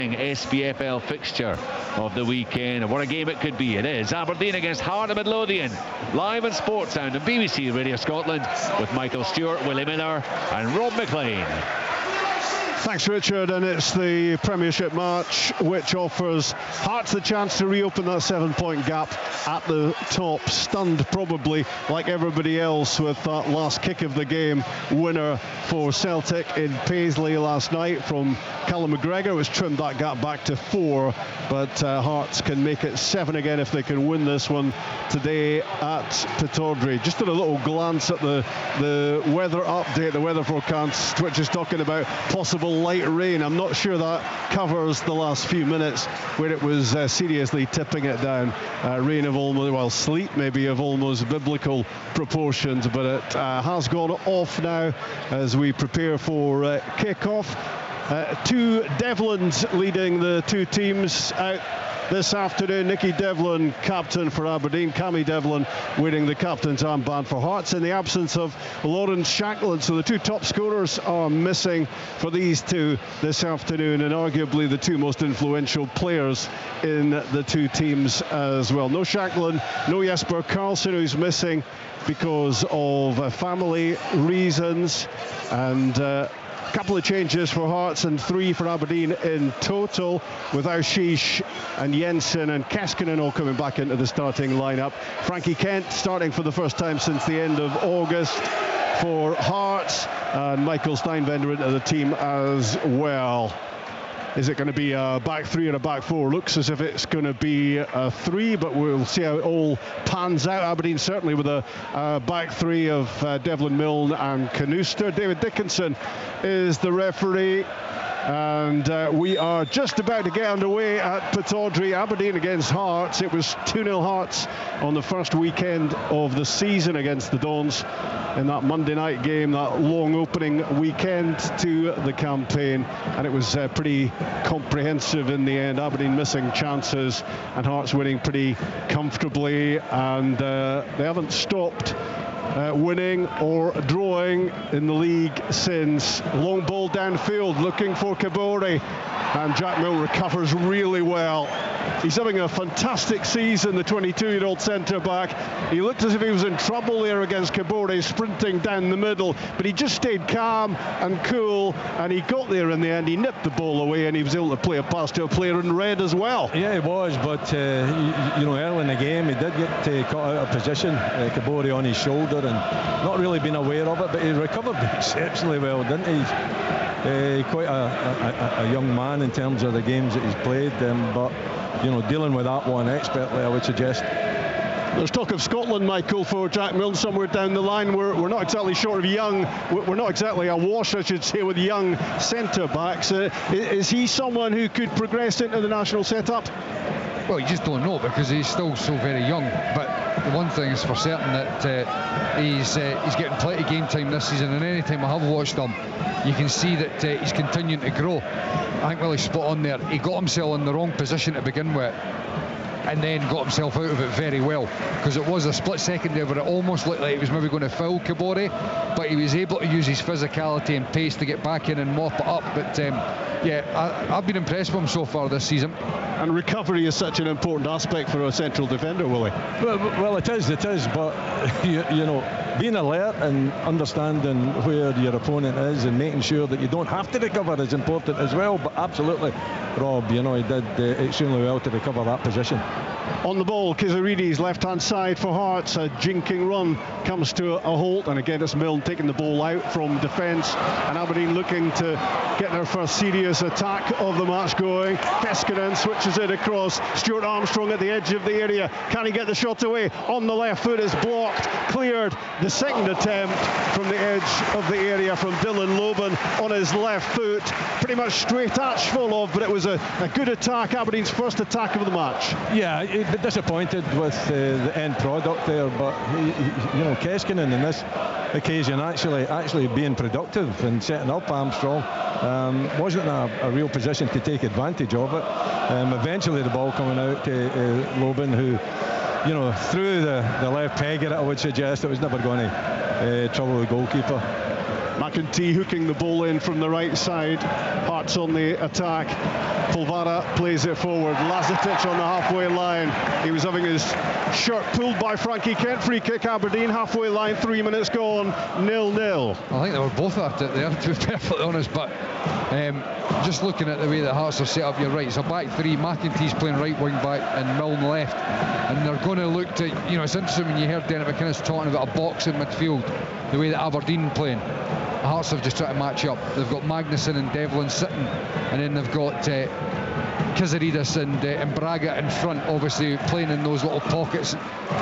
SPFL fixture of the weekend. What a game it could be. It is Aberdeen against Heart of Midlothian, live on Sportsound and BBC Radio Scotland with Michael Stewart, Willie Miller and Rob McLean. Thanks, Richard, and it's the Premiership match which offers Hearts the chance to reopen that 7-point gap at the top. Stunned probably like everybody else with that last kick of the game winner for Celtic in Paisley last night from Callum McGregor, which trimmed that gap back to 4, but Hearts can make it 7 again if they can win this one today at Pittodrie. Just did a little glance at the weather update, the weather forecast, which is talking about possible light rain. I'm not sure that covers the last few minutes where it was seriously tipping it down. Rain of almost, well, sleet maybe of almost biblical proportions, but it has gone off now as we prepare for kick-off. Two Devlins leading the two teams out this afternoon. Nicky Devlin, captain for Aberdeen. Cammy Devlin wearing the captain's armband for Hearts in the absence of Lawrence Shankland. So the two top scorers are missing for these two this afternoon, and arguably the two most influential players in the two teams as well. No Shankland, no Jesper Karlsson, who's missing because of family reasons, and couple of changes for Hearts and 3 for Aberdeen in total, with Aushish and Jensen and Keskinen all coming back into the starting lineup. Frankie Kent starting for the first time since the end of August for Hearts, and Michael Steinbender into the team as well. Is it going to be a back 3 or a back 4? Looks as if it's going to be a 3, but we'll see how it all pans out. Aberdeen certainly with a back 3 of Devlin, Milne and Canuster. David Dickinson is the referee, and we are just about to get underway at Pittodrie. Aberdeen against Hearts. It was 2-0 Hearts on the first weekend of the season against the Dons in that Monday night game, that long opening weekend to the campaign, and it was pretty comprehensive in the end. Aberdeen missing chances and Hearts winning pretty comfortably, and they haven't stopped winning or drawing in the league since. Long ball downfield looking for Kabore, and Jack Milne recovers really well. He's having a fantastic season, the 22-year-old centre-back. He looked as if he was in trouble there against Kabore, sprinting down the middle, but he just stayed calm and cool, and he got there in the end. He nipped the ball away, and he was able to play a pass to a player in red as well. Yeah, he was, but early in the game he did get caught out of position, Kabore on his shoulder, and not really been aware of it, but he recovered exceptionally well, didn't he? Quite a young man in terms of the games that he's played, but dealing with that one expertly, I would suggest. There's talk of Scotland, Michael, for Jack Milne somewhere down the line. We're not exactly short of young. We're not exactly awash, I should say, with young centre-backs. Is he someone who could progress into the national setup? Well, you just don't know because he's still so very young. But the one thing is for certain that he's getting plenty of game time this season, and any time I have watched him, you can see that he's continuing to grow. I think Willie's spot on there. He got himself in the wrong position to begin with, and then got himself out of it very well, because it was a split second there where it almost looked like he was maybe going to foul Kabore, but he was able to use his physicality and pace to get back in and mop it up. But I've been impressed with him so far this season. And recovery is such an important aspect for a central defender, Willie. Well, it is, but being alert and understanding where your opponent is and making sure that you don't have to recover is important as well. But absolutely, Rob, he did extremely well to recover that position. On the ball, Kizarides left-hand side for Hearts. A jinking run comes to a halt, and again it's Milne taking the ball out from defence, and Aberdeen looking to get their first serious attack of the match going. Keskinen switches it across. Stuart Armstrong at the edge of the area. Can he get the shot away? On the left foot is blocked. Cleared. The second attempt from the edge of the area from Dylan Loban on his left foot. Pretty much straight at Shvolov, but it was a good attack. Aberdeen's first attack of the match. Yeah, a bit disappointed with the end product there, but Keskinen in this occasion actually being productive and setting up Armstrong. Wasn't a real position to take advantage of it. Eventually the ball coming out to Loban, who through the left peg at it, I would suggest it was never going to trouble the goalkeeper. McEntee hooking the ball in from the right side. Hearts on the attack. Polvara plays it forward. Lazetic on the halfway line. He was having his shirt pulled by Frankie Kent. Free kick Aberdeen, halfway line, 3 minutes gone, 0-0. I think they were both at it there, to be perfectly honest, but just looking at the way the Hearts are set up, you're right, it's a back three. McEntee's playing right wing back and Milne left, and they're going to look to, you know, it's interesting when you heard Derek McInnes talking about a box in midfield, the way that Aberdeen playing. The Hearts have just tried to match up. They've got Magnuson and Devlin sitting, and then they've got Kazaridis and Braga in front, obviously playing in those little pockets,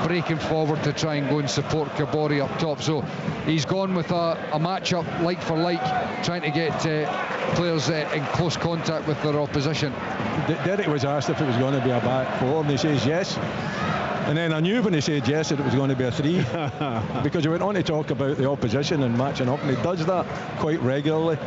breaking forward to try and go and support Kabori up top. So he's gone with a match-up like for like, trying to get players in close contact with their opposition. Derek was asked if it was going to be a back four, and he says yes. And then I knew when he said yes that it was going to be a three because he went on to talk about the opposition and matching up, and he does that quite regularly.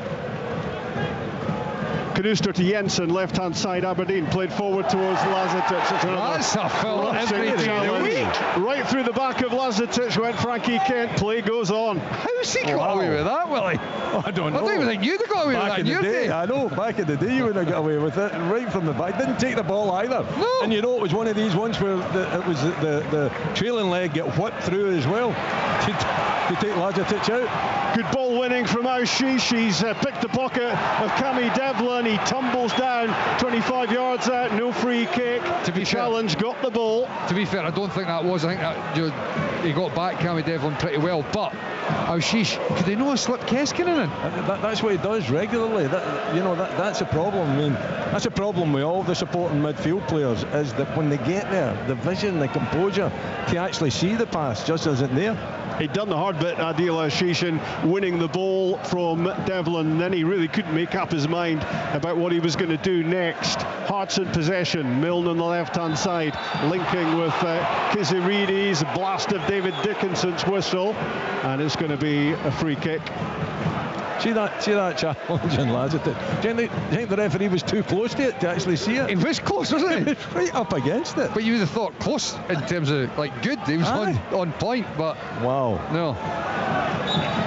Knooster to Jensen, left-hand side. Aberdeen played forward towards Lazetic. That's a foul every day of the week. Right through the back of Lazetic went Frankie Kent. Play goes on. How's he got away with that, Willie? I don't know. I don't even think you'd have got away with that in your day. I know, back in the day you would have got away with it right from the back. Didn't take the ball either. No. And you know, it was one of these ones where it was the trailing leg get whipped through as well to take Lazetic out. Good ball winning from Aushish. He's picked the pocket of Cammy Devlin. He tumbles down 25 yards out. No free kick. To be challenge, got the ball. To be fair, I don't think that was. I think that he got back Cammy Devlin pretty well. But Aushish, could they not have slipped Keskinen in? That's what he does regularly. That's a problem. I mean, that's a problem with all the supporting midfield players, is that when they get there, the vision, the composure to actually see the pass just isn't there. He'd done the hard bit, Adil Aushish, in winning the ball from Devlin, and then he really couldn't make up his mind about what he was going to do next. Hearts in possession, Milne on the left-hand side, linking with Kiziridis, a blast of David Dickinson's whistle, and it's going to be a free kick. See that challenge in Lazetic. Do you think the referee was too close to it to actually see it? He was close, wasn't he? He was right up against it. But you would have thought close in terms of like good. He was on point, but wow. No.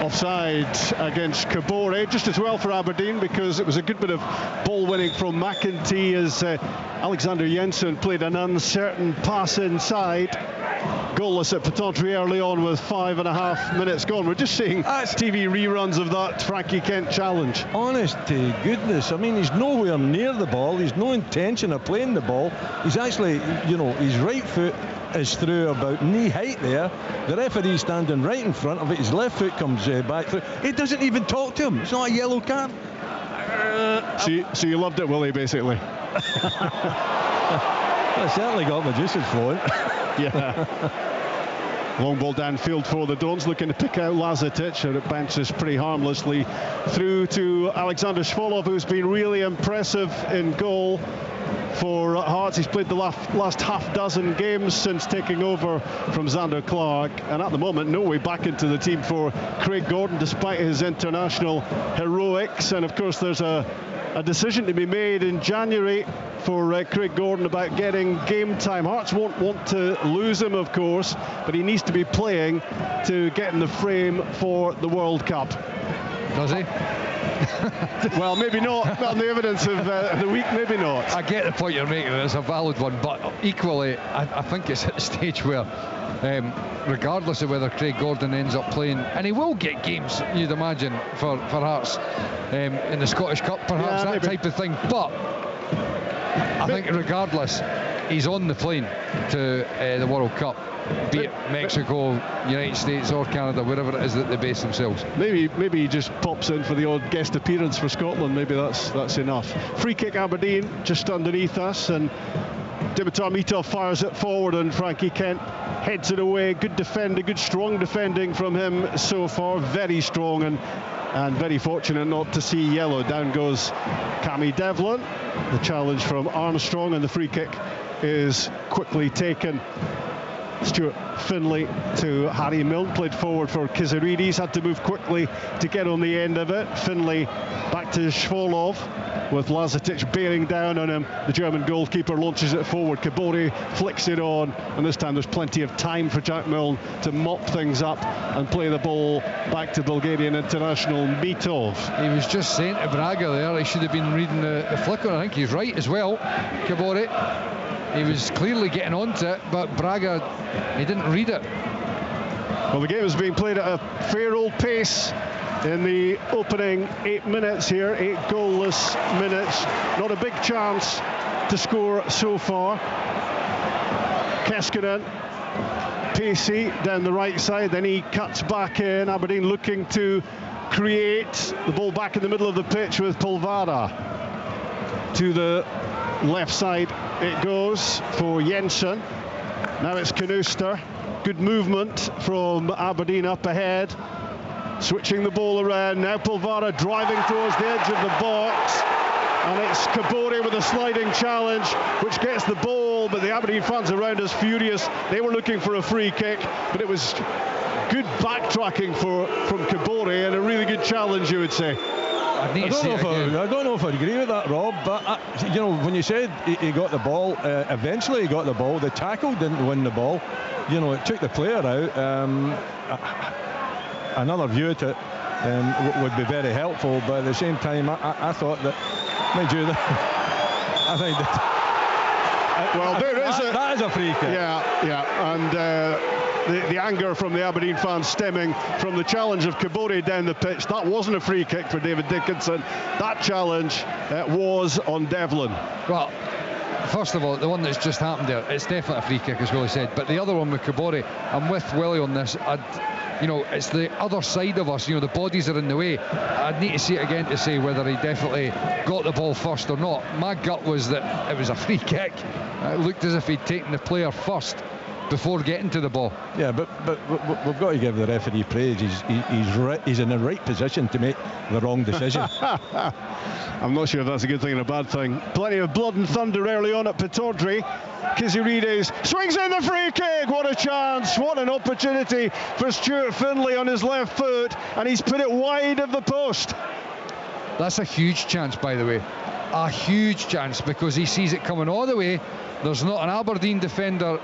Offside against Kabore, just as well for Aberdeen, because it was a good bit of ball winning from McEntee as Alexander Jensen played an uncertain pass inside. Goalless at Pittodrie early on with 5.5 minutes gone. We're just seeing TV reruns of that Frankie Kent challenge. Honest to goodness, I mean, he's nowhere near the ball. He's no intention of playing the ball. He's actually, his right foot is through about knee height there. The referee's standing right in front of it. His left foot comes back through. He doesn't even talk to him. It's not a yellow card. So you loved it, Willie, basically. I certainly got my juices flowing. Yeah. Long ball downfield for the Dons, looking to pick out Lazetic, and it bounces pretty harmlessly through to Alexander Shvolov, who's been really impressive in goal for Hearts. He's played the last half dozen games since taking over from Xander Clark, and at the moment no way back into the team for Craig Gordon despite his international heroics. And of course there's a decision to be made in January for Craig Gordon about getting game time. Hearts won't want to lose him, of course, but he needs to be playing to get in the frame for the World Cup. Does he? Well, maybe not. On the evidence of the week, maybe not. I get the point you're making. It's a valid one, but equally, I think it's at the stage where, regardless of whether Craig Gordon ends up playing, and he will get games, you'd imagine, for Hearts in the Scottish Cup, perhaps, that maybe. Type of thing. But I think regardless, he's on the plane to the World Cup, be it Mexico, United States or Canada, wherever it is that they base themselves. Maybe he just pops in for the odd guest appearance for Scotland. Maybe that's enough. Free kick Aberdeen just underneath us, and Dimitar Mitov fires it forward, and Frankie Kent heads it away. Good defending, good strong defending from him so far. Very strong and very fortunate not to see yellow. Down goes Cammy Devlin. The challenge from Armstrong, and the free kick is quickly taken Stuart Finlay to Harry Milne, played forward for Kizarides, had to move quickly to get on the end of it. Finlay back to Shvolov with Lazatic bearing down on him. The German goalkeeper launches it forward. Kabore flicks it on, and this time there's plenty of time for Jack Milne to mop things up and play the ball back to Bulgarian international Mitov. He was just saying to Braga there, he should have been reading the flicker. I think he's right as well, Kabore. He was clearly getting onto it, but Braga, he didn't read it. Well, the game is being played at a fair old pace in the opening 8 minutes here, 8 goalless minutes. Not a big chance to score so far. Keskinen, pacey down the right side, then he cuts back in. Aberdeen looking to create the ball back in the middle of the pitch with Polvara. To the left side it goes for Jensen. Now it's Knuster. Good movement from Aberdeen up ahead. Switching the ball around. Now Polvara driving towards the edge of the box. And it's Kabore with a sliding challenge, which gets the ball, but the Aberdeen fans around us furious. They were looking for a free kick, but it was good backtracking from Kabore and a really good challenge, you would say. I don't know if I agree with that, Rob, but you know, when you said he got the ball, eventually he got the ball. The tackle didn't win the ball. You know, it took the player out. Another view at it would be very helpful, but at the same time, I thought that, mind you, I think that. Well, that is a free kick. Yeah, and the anger from the Aberdeen fans stemming from the challenge of Kabore down the pitch. That wasn't a free kick for David Dickinson. That challenge was on Devlin. Well, first of all, the one that's just happened there, it's definitely a free kick, as Willie said. But the other one with Kabore, I'm with Willie on this. You know, it's the other side of us. You know, the bodies are in the way. I'd need to see it again to say whether he definitely got the ball first or not. My gut was that it was a free kick. It looked as if he'd taken the player first before getting to the ball. Yeah, but we've got to give the referee praise. He's in the right position to make the wrong decision. I'm not sure if that's a good thing or a bad thing. Plenty of blood and thunder early on at Pittodrie. Kizarides swings in the free kick. What a chance, what an opportunity for Stuart Finlay on his left foot, and he's put it wide of the post. That's a huge chance, by the way. A huge chance, because he sees it coming all the way. There's not an Aberdeen defender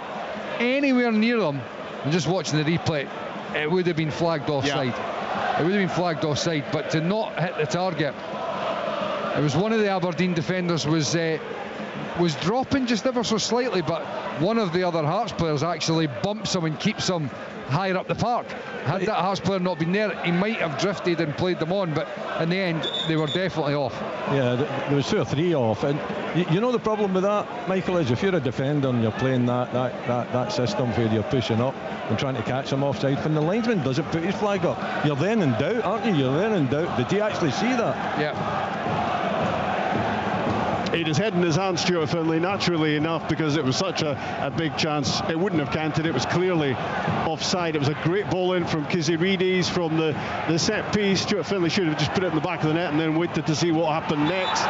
anywhere near them. And just watching the replay, it would have been flagged offside. Yeah. It would have been flagged offside, but to not hit the target. It was one of the Aberdeen defenders was dropping just ever so slightly, but one of the other Hearts players actually bumps him and keeps him higher up the park. Had that Hearts player not been there, he might have drifted and played them on, but in the end they were definitely off. Yeah, there was 2 or 3 off, and you know the problem with that, Michael, is if you're a defender and you're playing that system where you're pushing up and trying to catch them offside, when the linesman doesn't put his flag up, you're then in doubt, aren't you? You're then in doubt. Did he actually see that? Yeah. He had his head in his hand, Stuart Finlay, naturally enough, because it was such a big chance. It wouldn't have counted. It was clearly offside. It was a great ball in from Kizarides from the set piece. Stuart Finlay should have just put it in the back of the net and then waited to see what happened next.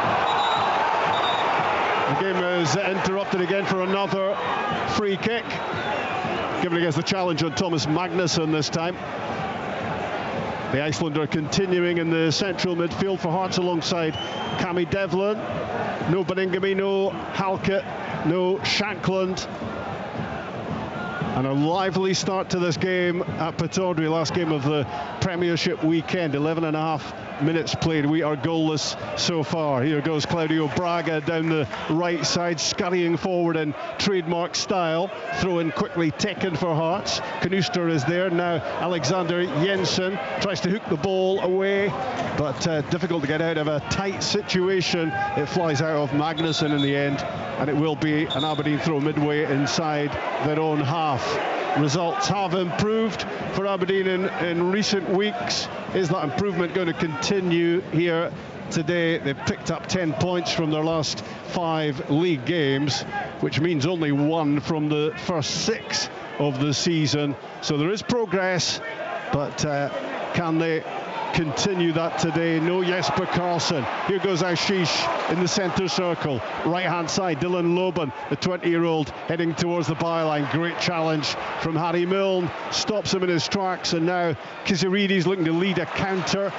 The game is interrupted again for another free kick, given against the challenge on Thomas Magnusson this time. The Icelander continuing in the central midfield for Hearts alongside Cammy Devlin. No Beningame, no Halkett, no Shankland. And a lively start to this game at Pittodrie, last game of the Premiership weekend. 11.5 minutes played. We are goalless so far. Here goes Claudio Braga down the right side, scurrying forward in trademark style. Throw in quickly taken for Hearts. Knuster is there. Now Alexander Jensen tries to hook the ball away, but difficult to get out of a tight situation. It flies out of Magnusson in the end, and it will be an Aberdeen throw midway inside their own half. Results have improved for Aberdeen in recent weeks. Is that improvement going to continue here today? They've picked up 10 points from their last 5 league games, which means only 1 from the first 6 of the season. So there is progress, but can they continue that today. No Jesper Karlsson. Here goes Ashish in the centre circle. Right hand side, Dylan Loban, the 20-year-old, heading towards the byline. Great challenge from Harry Milne. Stops him in his tracks, and now Kisirides looking to lead a counter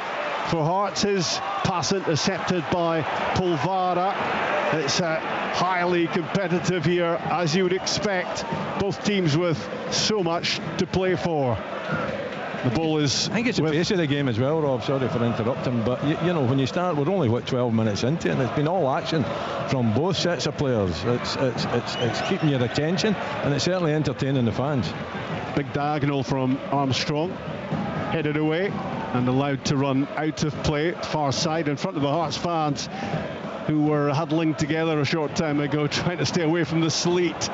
for Hearts. His pass intercepted by Polvara. It's highly competitive here, as you would expect. Both teams with so much to play for. The ball is... I think it's the pace of the game as well, Rob. Sorry for interrupting, but you know, when you start, we're only 12 minutes into it, and it's been all action from both sets of players. It's keeping your attention, and it's certainly entertaining the fans. Big diagonal from Armstrong, headed away and allowed to run out of play, far side, in front of the Hearts fans who were huddling together a short time ago, trying to stay away from the sleet.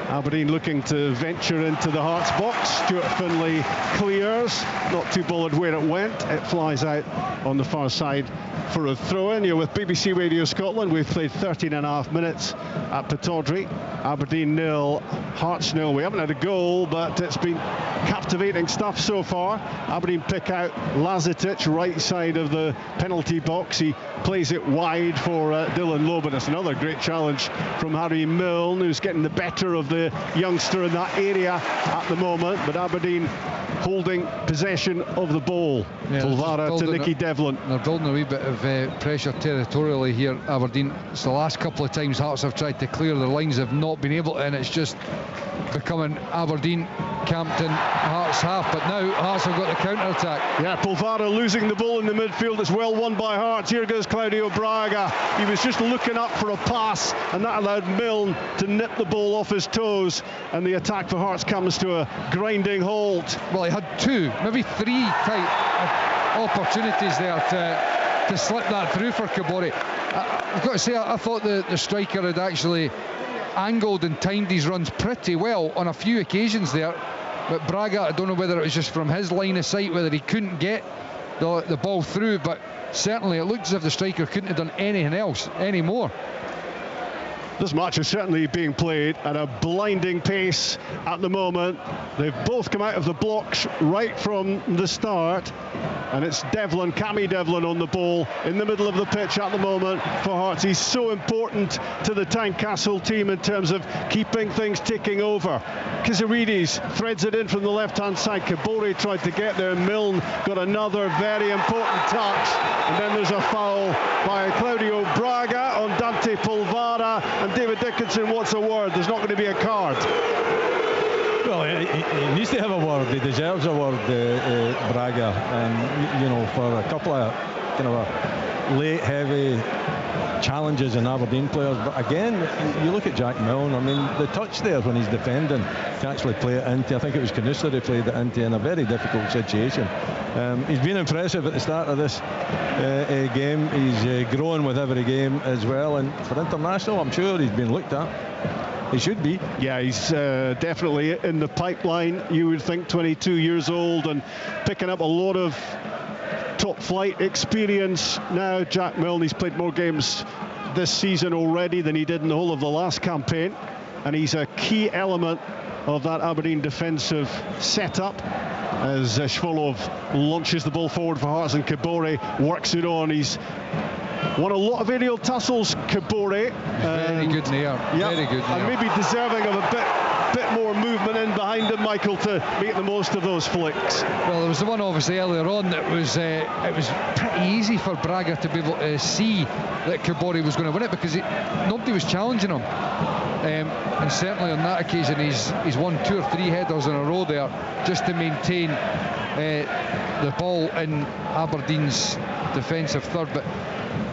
Aberdeen looking to venture into the Hearts box. Stuart Finlay clears, not too bothered where it went. It flies out on the far side for a throw-in. You're with BBC Radio Scotland. We've played 13.5 minutes at Pittodrie. Aberdeen 0, Hearts 0. We haven't had a goal, but it's been captivating stuff so far. Aberdeen pick out Lazetic, right side of the penalty box. He plays it wide for Dylan Loban. It's another great challenge from Harry Milne, who's getting the better of the youngster in that area at the moment. But Aberdeen holding possession of the ball. Yeah, Polvara to Nicky Devlin. They're building a wee bit of pressure territorially here, Aberdeen. It's the last couple of times Hearts have tried to clear the lines, have not been able to, and it's just becoming Aberdeen camped in Hearts half. But now Hearts have got the counter-attack. Yeah, Polvara losing the ball in the midfield. It's well won by Hearts. Here goes Claudio Braga. He was just looking up for a pass, and that allowed Milne to nip the ball off his toes, and the attack for Hearts comes to a grinding halt. Well, he had 2, maybe 3 type opportunities there to slip that through for Kabore. I've got to say, I thought the striker had actually angled and timed his runs pretty well on a few occasions there, but Braga, I don't know whether it was just from his line of sight, whether he couldn't get the ball through, but certainly it looked as if the striker couldn't have done anything else anymore. This match is certainly being played at a blinding pace at the moment. They've both come out of the blocks right from the start, and it's Devlin, Cammy Devlin, on the ball in the middle of the pitch at the moment for Hearts. He's so important to the Tynecastle team in terms of keeping things ticking over. Kisirides threads it in from the left-hand side. Kabore tried to get there. Milne got another very important touch, and then there's a foul by Claudio Braga on Dante Polvara. And David Dickinson wants a word. There's not going to be a card. Well, he needs to have a word. He deserves a word, Braga. You know, for a couple of kind of late, heavy challenges in Aberdeen players. But again, you look at Jack Milne. I mean, the touch there when he's defending to actually play it into, I think it was Canusa who played it into in a very difficult situation. He's been impressive at the start of this game. He's growing with every game as well, and for international, I'm sure he's been looked at. He should be. Yeah, he's definitely in the pipeline. You would think 22 years old and picking up a lot of top flight experience now. Jack Milne, he's played more games this season already than he did in the whole of the last campaign, and he's a key element of that Aberdeen defensive setup as Shvolov launches the ball forward for Hearts, and Kabore works it on. He's won a lot of aerial tussles, Kabore. Very good in the air. Yeah, very good in the air. and maybe deserving of a bit more movement in behind him, Michael, to make the most of those flicks. Well, there was the one obviously earlier on that was it was pretty easy for Braga to be able to see that Kabore was going to win it, because nobody was challenging him. And certainly on that occasion he's won 2 or 3 headers in a row there just to maintain the ball in Aberdeen's defensive third. But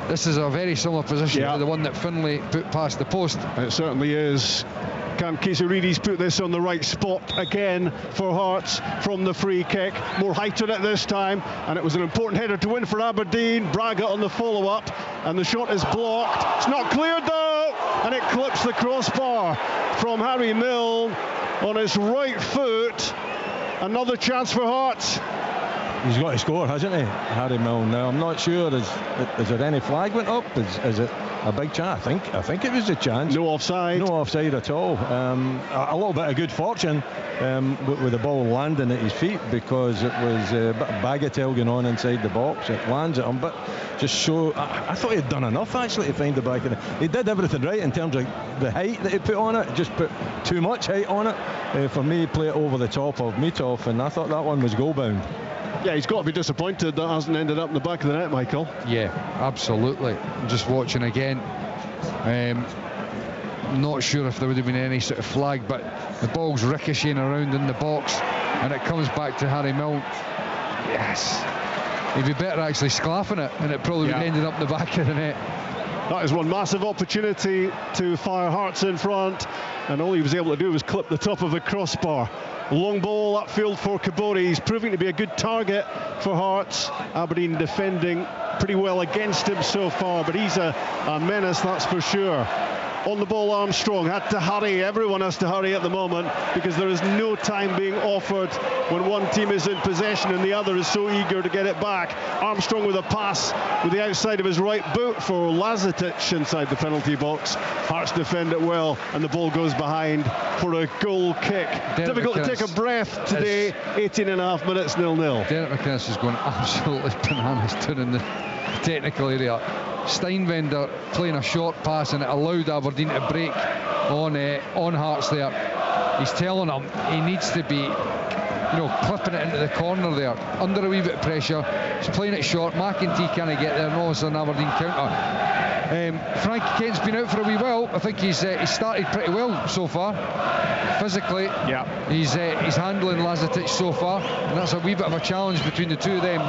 this is a very similar position to the one that Finlay put past the post. It certainly is. Can Kisirides put this on the right spot again for Hearts from the free kick? More height on it this time, and it was an important header to win for Aberdeen. Braga on the follow-up, and the shot is blocked. It's not cleared though, and it clips the crossbar from Harry Milne on his right foot. Another chance for Hearts. he's got to score, hasn't he, Harry Milne? Now I'm not sure. Is there any flag went up? Is it a big chance? I think it was a chance. No offside. No offside at all. A little bit of good fortune with the ball landing at his feet, because it was a bit of bagatelle going on inside the box. It lands at him, but just show. I thought he'd done enough actually to find the back of it. He did everything right in terms of the height that he put on it. Just put too much height on it. For me, he played it over the top of Mitov, and I thought that one was goal bound. Yeah, he's got to be disappointed that hasn't ended up in the back of the net, Michael. Yeah, absolutely. Just watching again. Not sure if there would have been any sort of flag, but the ball's ricocheting around in the box and it comes back to Harry Milne. Yes. He'd be better actually sclaffing it, and it probably would have ended up in the back of the net. That is one massive opportunity to fire Hearts in front, and all he was able to do was clip the top of the crossbar. Long ball upfield for Kabore. He's proving to be a good target for Hearts. Aberdeen defending pretty well against him so far, but he's a menace, that's for sure. On the ball, Armstrong had to hurry. Everyone has to hurry at the moment, because there is no time being offered when one team is in possession and the other is so eager to get it back. Armstrong with a pass with the outside of his right boot for Lazetic inside the penalty box. Hearts defend it well, and the ball goes behind for a goal kick. Difficult to take a breath today. 18.5 minutes, 0-0. Derek McInnes is going absolutely bananas down in the technical area. Steinwender playing a short pass, and it allowed Aberdeen to break on Hearts there. He's telling him he needs to be, clipping it into the corner there, under a wee bit of pressure. He's playing it short. McEntee can't get there, and all of a sudden Aberdeen counter. Frankie Kent's been out for a wee while. I think he's started pretty well so far. Physically, he's handling Lazetic so far, and that's a wee bit of a challenge between the two of them.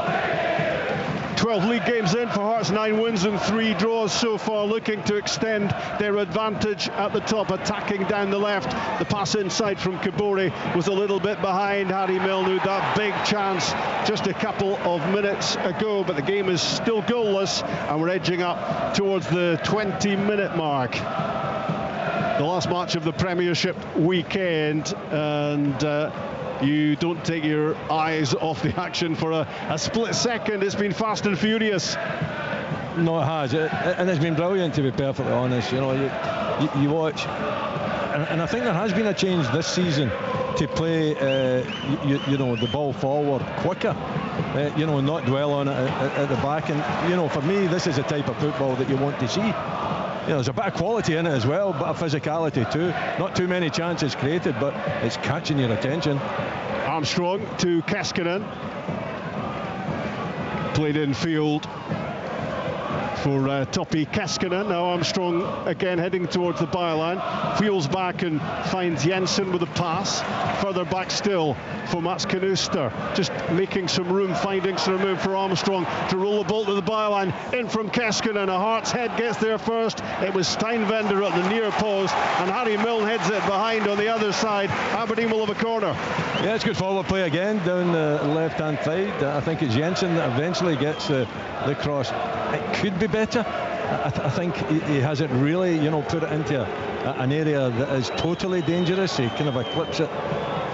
12 league games in for Hearts, 9 wins and 3 draws so far, looking to extend their advantage at the top, attacking down the left. The pass inside from Kabore was a little bit behind Harry Milne, who that big chance just a couple of minutes ago, but the game is still goalless, and we're edging up towards the 20-minute mark. The last match of the Premiership weekend, and you don't take your eyes off the action for a split second. It's been fast and furious. No, it has, and it's been brilliant, to be perfectly honest. You watch, and I think there has been a change this season to play the ball forward quicker, not dwell on it at the back. And for me, this is the type of football that you want to see. There's a bit of quality in it as well, a bit of physicality too. Not too many chances created, but it's catching your attention. Armstrong to Keskinen. Played in field for Topi Keskinen. Now Armstrong again heading towards the byline. Wheels back and finds Jensen with a pass. Further back still for Mats Knuster. Just making some room, finding some room for Armstrong to roll the ball to the byline. In from Keskinen. A Hearts head gets there first. It was Steinwender at the near post, and Harry Milne heads it behind on the other side. Aberdeen will have a corner. Yeah, it's good forward play again down the left-hand side. I think it's Jensen that eventually gets the cross. It could be better. I think he hasn't really, put it into an area that is totally dangerous. He kind of eclipses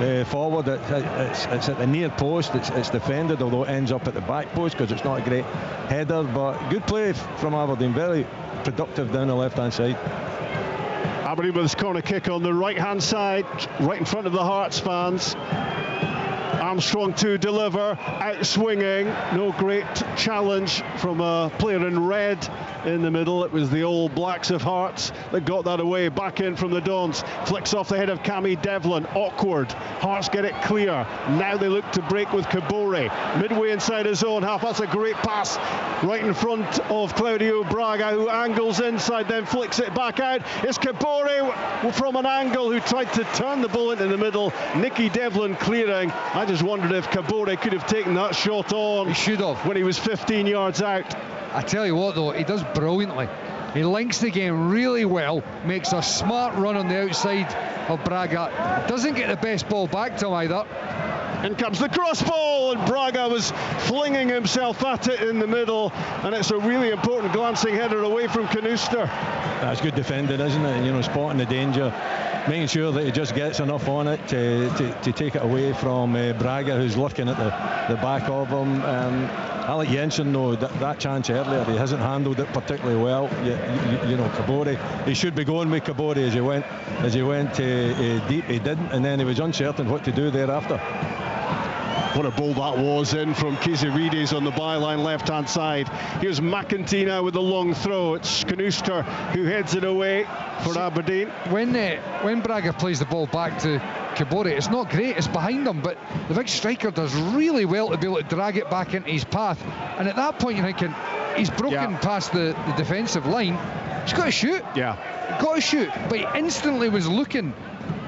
it forward. It's at the near post. It's defended, although it ends up at the back post because it's not a great header. But good play from Aberdeen. Very productive down the left-hand side. Aberdeen with his corner kick on the right-hand side, right in front of the Hearts fans. Armstrong to deliver, out swinging. No great challenge from a player in red in the middle. It was the All Blacks of Hearts that got that away. Back in from the Dons. Flicks off the head of Cammy Devlin. Awkward. Hearts get it clear. Now they look to break with Kabore. Midway inside his own half. That's a great pass right in front of Claudio Braga, who angles inside, then flicks it back out. It's Kabore from an angle, who tried to turn the ball into the middle. Nicky Devlin clearing. I just wondered if Kabore could have taken that shot on. He should have. When he was 15 yards out. I tell you what, though, he does brilliantly. He links the game really well, makes a smart run on the outside of Braga. Doesn't get the best ball back to him either. In comes the cross ball, and Braga was flinging himself at it in the middle, and it's a really important glancing header away from Canuster. That's good defending, isn't it? You know, spotting the danger, making sure that he just gets enough on it to take it away from Braga, who's lurking at the back of him. Alec Jensen, though, that chance earlier, he hasn't handled it particularly well. You know, Kabore, he should be going with Kabore as he went deep. He didn't, and then he was uncertain what to do thereafter. What a ball that was in from Kizirides on the byline left-hand side. Here's McEntee now with the long throw. It's Canuster who heads it away for Aberdeen. When Braga plays the ball back to Kabore, it's not great, it's behind him, but the big striker does really well to be able to drag it back into his path. And at that point you're thinking, he's broken past the defensive line, he's got to shoot. Got to shoot. But he instantly was looking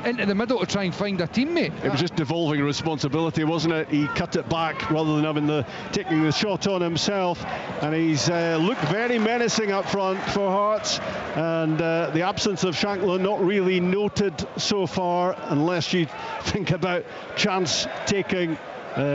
into the middle to try and find a teammate. It was just devolving responsibility, wasn't it? He cut it back rather than taking the shot on himself, and he's looked very menacing up front for Hearts, and the absence of Shankland not really noted so far, unless you think about chance taking,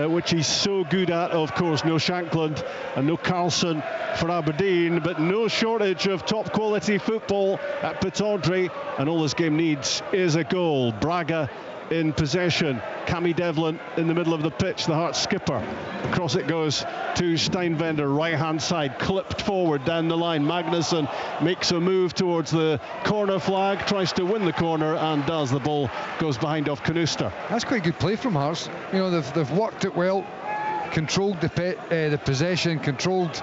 which he's so good at. Of course, no Shankland and no Carlson for Aberdeen, but no shortage of top quality football at Pittodrie, and all this game needs is a goal. Braga in possession, Cammy Devlin in the middle of the pitch, the Hearts skipper. Across it goes to Steinvender, right hand side, clipped forward down the line. Magnusson makes a move towards the corner flag, tries to win the corner, and does. The ball goes behind off Canuster. That's quite good play from Hearts. You know, they've worked it well, controlled the possession, controlled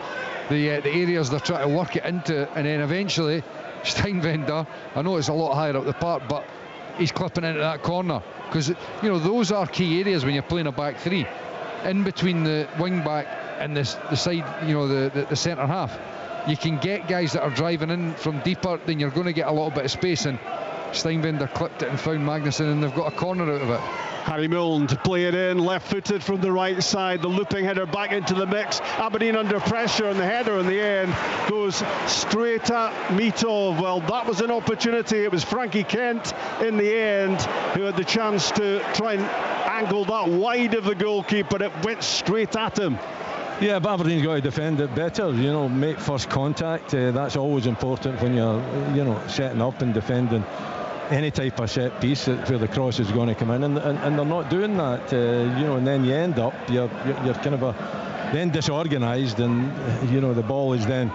the areas they're trying to work it into, and then eventually Steinvender, I know it's a lot higher up the park, but he's clipping into that corner, because you know those are key areas when you're playing a back three, in between the wing back and the side, you know, the centre half. You can get guys that are driving in from deeper, then you're going to get a little bit of space, and Steinvender clipped it and found Magnusson, and they've got a corner out of it. Harry Milne to play it in, left-footed from the right side, the looping header back into the mix. Aberdeen under pressure, and the header in the end goes straight at Mitov. Well, that was an opportunity. It was Frankie Kent in the end who had the chance to try and angle that wide of the goalkeeper. It went straight at him. Yeah, but Aberdeen's got to defend it better, you know, make first contact. That's always important when you're, you know, setting up and defending any type of set piece where the cross is going to come in, and they're not doing that, you know, and then you end up you're kind of then disorganised, and you know the ball is then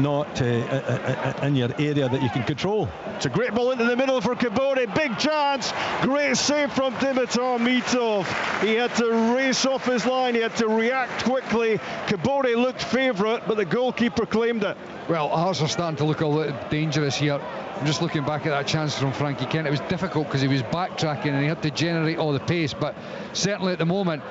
not in your area that you can control. It's a great ball into the middle for Kabore, big chance, great save from Dimitar Mitov. He had to race off his line, he had to react quickly. Kabore looked favourite, but the goalkeeper claimed it. Well, Hearts are starting to look a little dangerous here. I'm just looking back at that chance from Frankie Kent. It was difficult because he was backtracking and he had to generate all the pace, but certainly at the moment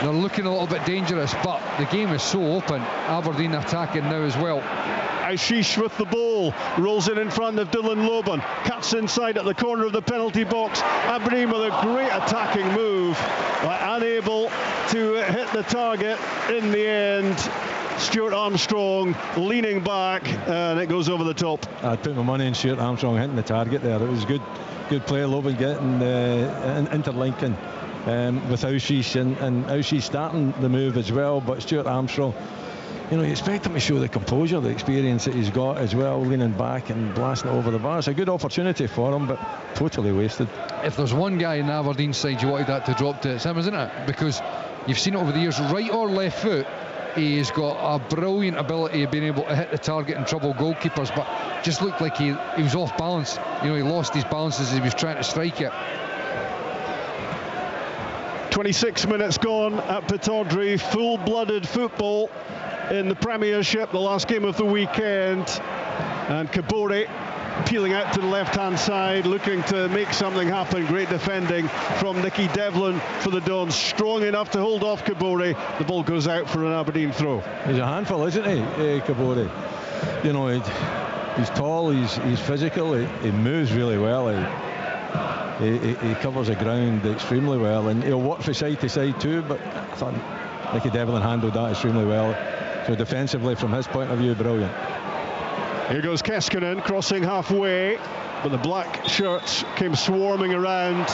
they're looking a little bit dangerous, but the game is so open. Aberdeen attacking now as well. Ashish with the ball, rolls it in front of Dylan Loban, cuts inside at the corner of the penalty box. Aberdeen with a great attacking move, but unable to hit the target in the end. Stuart Armstrong leaning back, and it goes over the top. I'd put my money in Stuart Armstrong hitting the target there. It was good play. Loban getting interlinking with Ashish, and Ashish starting the move as well. But Stuart Armstrong, you know, you expect him to show the composure, the experience that he's got as well, leaning back and blasting it over the bar. It's a good opportunity for him, but totally wasted. If there's one guy in the Aberdeen side you wanted that to drop to, it's him, isn't it? Because you've seen it over the years, right or left foot, he's got a brilliant ability of being able to hit the target and trouble goalkeepers, but just looked like he was off balance. You know, he lost his balance as he was trying to strike it. 26 minutes gone at Pittodrie. Full-blooded football in the Premiership, the last game of the weekend, and Kabore peeling out to the left-hand side, looking to make something happen. Great defending from Nicky Devlin for the Dons, strong enough to hold off Kabore. The ball goes out for an Aberdeen throw. He's a handful, isn't he, Kabore? You know, he's tall, he's physical, he moves really well, he covers the ground extremely well, and he'll work from side to side too, but I thought Nicky Devlin handled that extremely well. So defensively, from his point of view, brilliant. Here goes Keskinen crossing halfway, but the black shirts came swarming around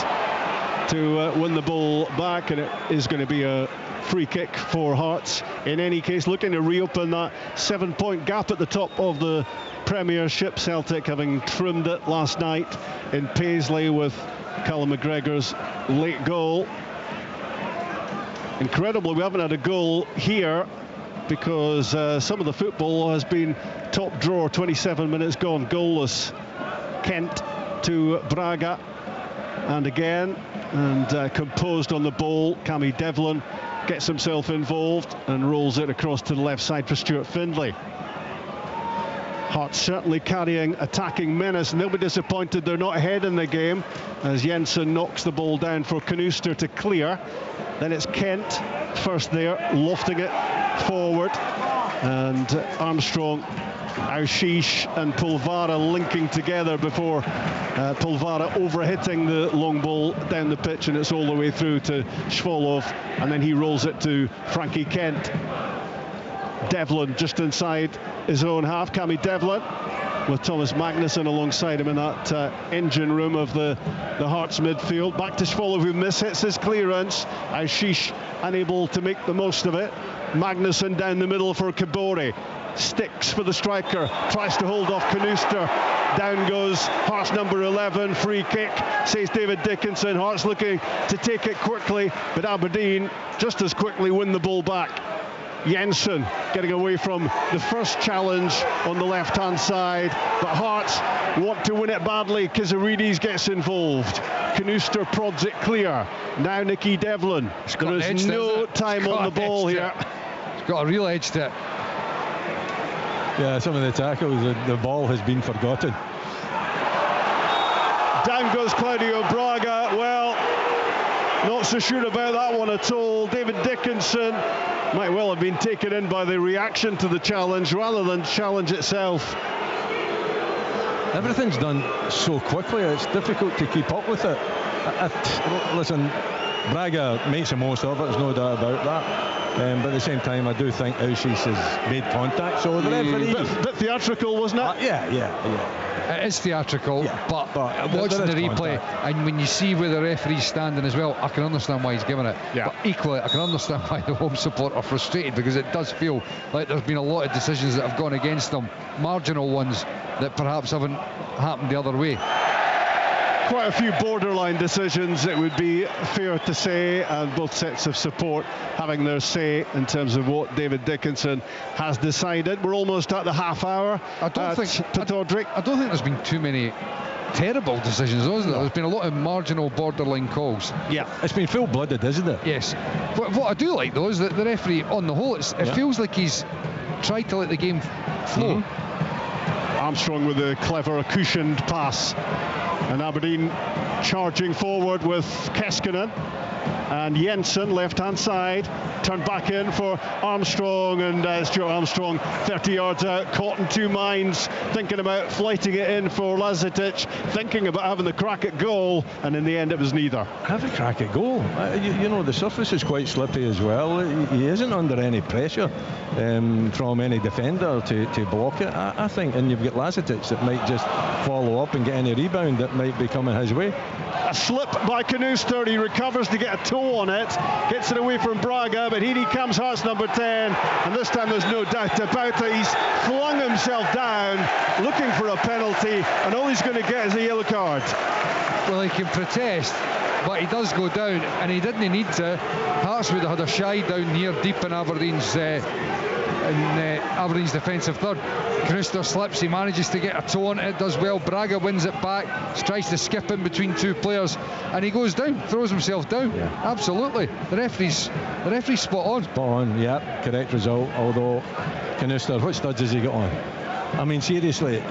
to win the ball back, and it is going to be a free kick for Hearts. In any case, looking to reopen that 7-point gap at the top of the Premiership. Celtic having trimmed it last night in Paisley with Callum McGregor's late goal. Incredible, we haven't had a goal here because some of the football has been top drawer. 27 minutes gone, goalless. Kent to Braga, and again, and composed on the ball. Cammy Devlin gets himself involved and rolls it across to the left side for Stuart Findlay. Hearts certainly carrying attacking menace, and they'll be disappointed they're not ahead in the game as Jensen knocks the ball down for Knooster to clear. Then it's Kent first there, lofting it forward, and Armstrong, Aushish and Pulvara linking together before Pulvara overhitting the long ball down the pitch, and it's all the way through to Schwolov, and then he rolls it to Frankie Kent. Devlin just inside his own half. Cammy Devlin with Thomas Magnuson alongside him in that engine room of the Hearts midfield. Back to Schwolov, who mishits his clearance. Aushish unable to make the most of it. Magnuson down the middle for Kabore. Sticks for the striker, tries to hold off Knooster. Down goes Hearts number 11. Free kick, says David Dickinson. Hearts looking to take it quickly, but Aberdeen just as quickly win the ball back. Jensen getting away from the first challenge on the left-hand side, but Hearts want to win it badly. Kizarides gets involved. Knooster prods it clear. Now Nicky Devlin. There is no time on the ball here. It's got a real edge to it. Yeah, some of the tackles, the ball has been forgotten. Down goes Claudio Braga. Well, not so sure about that one at all. David Dickinson might well have been taken in by the reaction to the challenge rather than challenge itself. Everything's done so quickly, it's difficult to keep up with it. Listen, Braga makes the most of it, there's no doubt about that. But at the same time, I do think Aushish has made contact, so the referee... Bit theatrical, wasn't it? Yeah. It is theatrical, yeah, but watching the replay, and when you see where the referee's standing as well, I can understand why he's giving it. Yeah. But equally, I can understand why the home support are frustrated, because it does feel like there's been a lot of decisions that have gone against them, marginal ones that perhaps haven't happened the other way. Quite a few borderline decisions, it would be fair to say, and both sets of support having their say in terms of what David Dickinson has decided. We're almost at the half hour at Pittodrie. I don't think there's been too many terrible decisions, has there? There's been a lot of marginal borderline calls. Yeah, it's been full-blooded, isn't it? Yes. What I do like though is that the referee, on the whole, it feels like he's tried to let the game flow. Armstrong with a clever cushioned pass, and Aberdeen charging forward with Keskinen and Jensen left hand side, turned back in for Armstrong, and Stuart Armstrong 30 yards out, caught in two minds, thinking about flighting it in for Lazetic, thinking about having the crack at goal, and in the end it was neither. Have a crack at goal. You know, the surface is quite slippy as well. He isn't under any pressure from any defender to block it, I think, and you've got Lazetic that might just follow up and get any rebound that might be coming his way. A slip by Knooster, he recovers to get a toe on it, gets it away from Braga, but here he comes, Hearts number 10, and this time there's no doubt about it. He's flung himself down looking for a penalty, and all he's going to get is a yellow card. Well, he can protest, but he does go down, and he didn't need to. Hearts would have had a shy down here deep in Aberdeen's defensive third. Knooster slips, he manages to get a toe on it, does well. Braga wins it back, tries to skip in between two players, and he goes down, throws himself down. Yeah. Absolutely. The referee's spot on. Spot on, yeah, correct result. Although Knooster, what studs has he got on? I mean, seriously,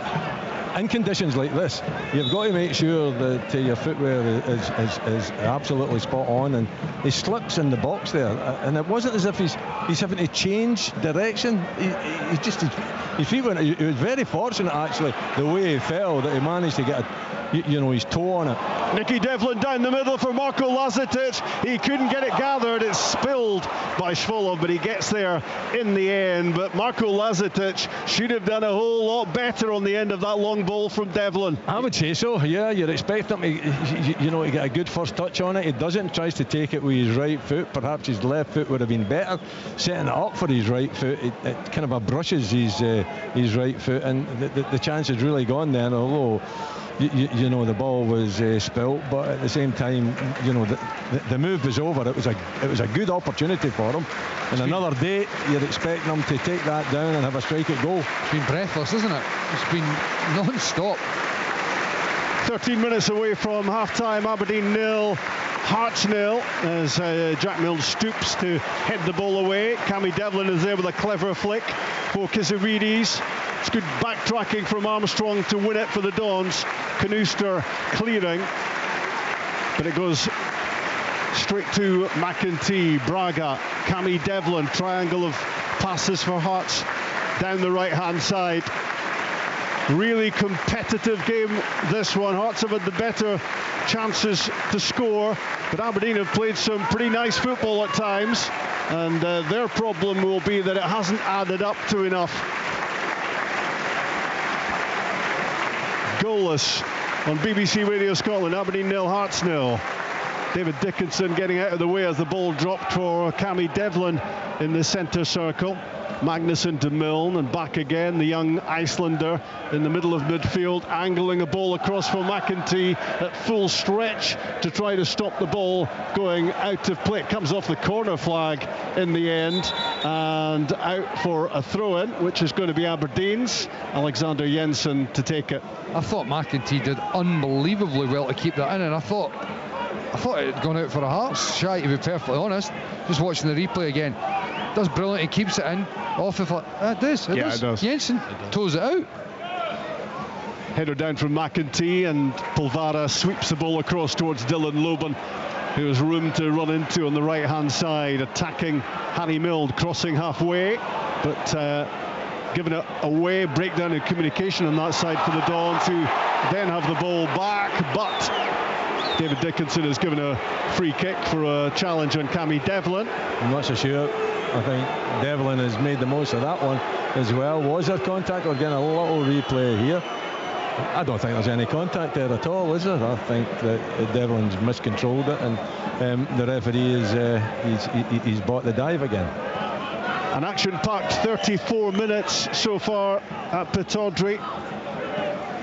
in conditions like this, you've got to make sure that your footwear is absolutely spot on, and he slips in the box there, and it wasn't as if he's having to change direction. His feet went. He was very fortunate actually the way he fell, that he managed to get his toe on it. Nicky Devlin down the middle for Marko Lazetic. He couldn't get it gathered. It's spilled by Schwolov, but he gets there in the end. But Marko Lazetic should have done a whole lot better on the end of that long long ball from Devlin. I would say so, yeah. You'd expect him to, to get a good first touch on it. He doesn't, tries to take it with his right foot. Perhaps his left foot would have been better, setting it up for his right foot. It kind of brushes his right foot, and the chance is really gone then, although the ball was spilt, but at the same time, the move was over. It was a good opportunity for him, and another day you'd expect them to take that down and have a strike at goal. It's been breathless, isn't it? It's been non-stop. 13 minutes away from half-time. Aberdeen 0, Hearts 0, as Jack Milne stoops to head the ball away. Cammy Devlin is there with a clever flick for Kiziridis. It's good backtracking from Armstrong to win it for the Dons. Canuster clearing, but it goes straight to McEntee. Braga, Cammy Devlin, triangle of passes for Hearts down the right-hand side. Really competitive game, this one. Hearts have had the better chances to score, but Aberdeen have played some pretty nice football at times, and their problem will be that it hasn't added up to enough. Goalless on BBC Radio Scotland. Aberdeen 0, Hearts 0. David Dickinson getting out of the way as the ball dropped for Cammy Devlin in the centre circle. Magnusson to Milne and back again. The young Icelander in the middle of midfield, angling a ball across for McEntee at full stretch to try to stop the ball going out of play. It comes off the corner flag in the end and out for a throw-in, which is going to be Aberdeen's. Alexander Jensen to take it. I thought McEntee did unbelievably well to keep that in, and I thought it had gone out for a Hearts shy, to be perfectly honest. Just watching the replay again, does brilliant. He keeps it in off the flat. It does. Jensen toes it out. Header down from McEntee, and Polvara sweeps the ball across towards Dylan Loban, who has room to run into on the right hand side, attacking Harry Milne, crossing halfway, but giving it away. Breakdown in communication on that side for the Dons, who then have the ball back, but David Dickinson has given a free kick for a challenge on Cammy Devlin. I'm not so sure. I think Devlin has made the most of that one as well. Was there contact? We're getting a little replay here. I don't think there's any contact there at all, is there? I think that Devlin's miscontrolled it, and the referee he's bought the dive again. An action-packed 34 minutes so far at Pittodrie.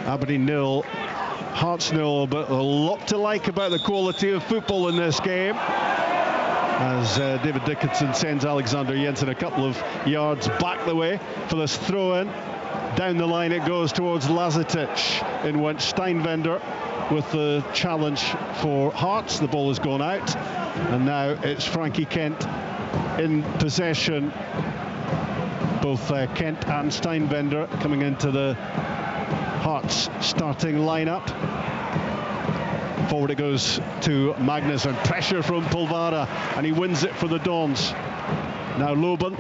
Aberdeen 0, Hearts 0, but a lot to like about the quality of football in this game, as David Dickinson sends Alexander Jensen a couple of yards back the way for this throw-in. Down the line it goes towards Lazetic. In went Steinvender with the challenge for Hearts. The ball has gone out, and now it's Frankie Kent in possession. Both Kent and Steinvender coming into the Hearts starting lineup. Forward it goes to Magnusson. Pressure from Polvara, and he wins it for the Dons. Now Loban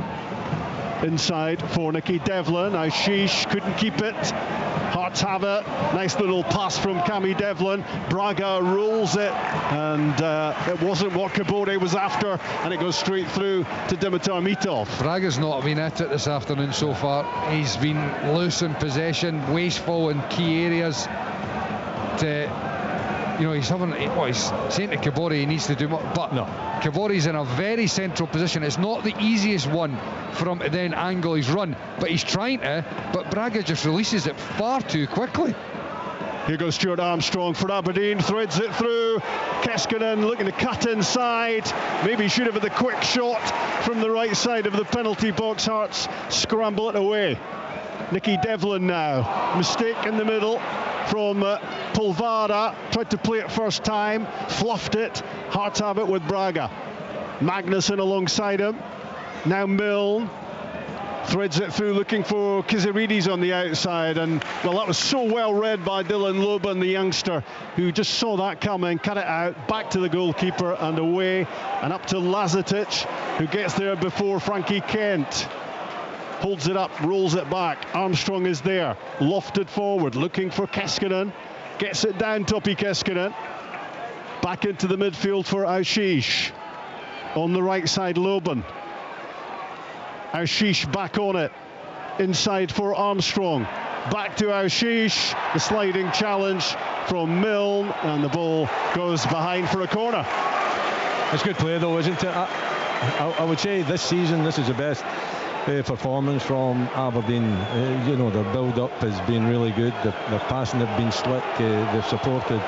inside for Nicky Devlin. Now Sheesh couldn't keep it. Hearts have it. Nice little pass from Cammy Devlin. Braga rolls it, and it wasn't what Kabore was after, and it goes straight through to Dimitar Mitov. Braga's not been at it this afternoon so far. He's been loose in possession, wasteful in key areas. He's saying to Kabore he needs to do more, but no. Kabore's in a very central position. It's not the easiest one from then angle his run, but he's trying to, but Braga just releases it far too quickly. Here goes Stuart Armstrong for Aberdeen, threads it through. Keskinen looking to cut inside. Maybe he should have had the quick shot from the right side of the penalty box. Hearts scramble it away. Nicky Devlin now. Mistake in the middle from Polvara. Tried to play it first time, fluffed it. Hearts have it with Braga. Magnusson alongside him. Now Milne threads it through, looking for Kiziridis on the outside, and well, that was so well read by Dylan Loban, the youngster, who just saw that coming, cut it out, back to the goalkeeper and away, and up to Lazetic, who gets there before Frankie Kent. Holds it up, rolls it back. Armstrong is there, lofted forward, looking for Keskinen. Gets it down, Topi Keskinen. Back into the midfield for Ashish. On the right side, Loban. Ashish back on it. Inside for Armstrong. back to Ashish, the sliding challenge from Milne, and the ball goes behind for a corner. It's good play though, isn't it? I would say this season this is the best performance from Aberdeen. Their build-up has been really good. Their passing have been slick. They've supported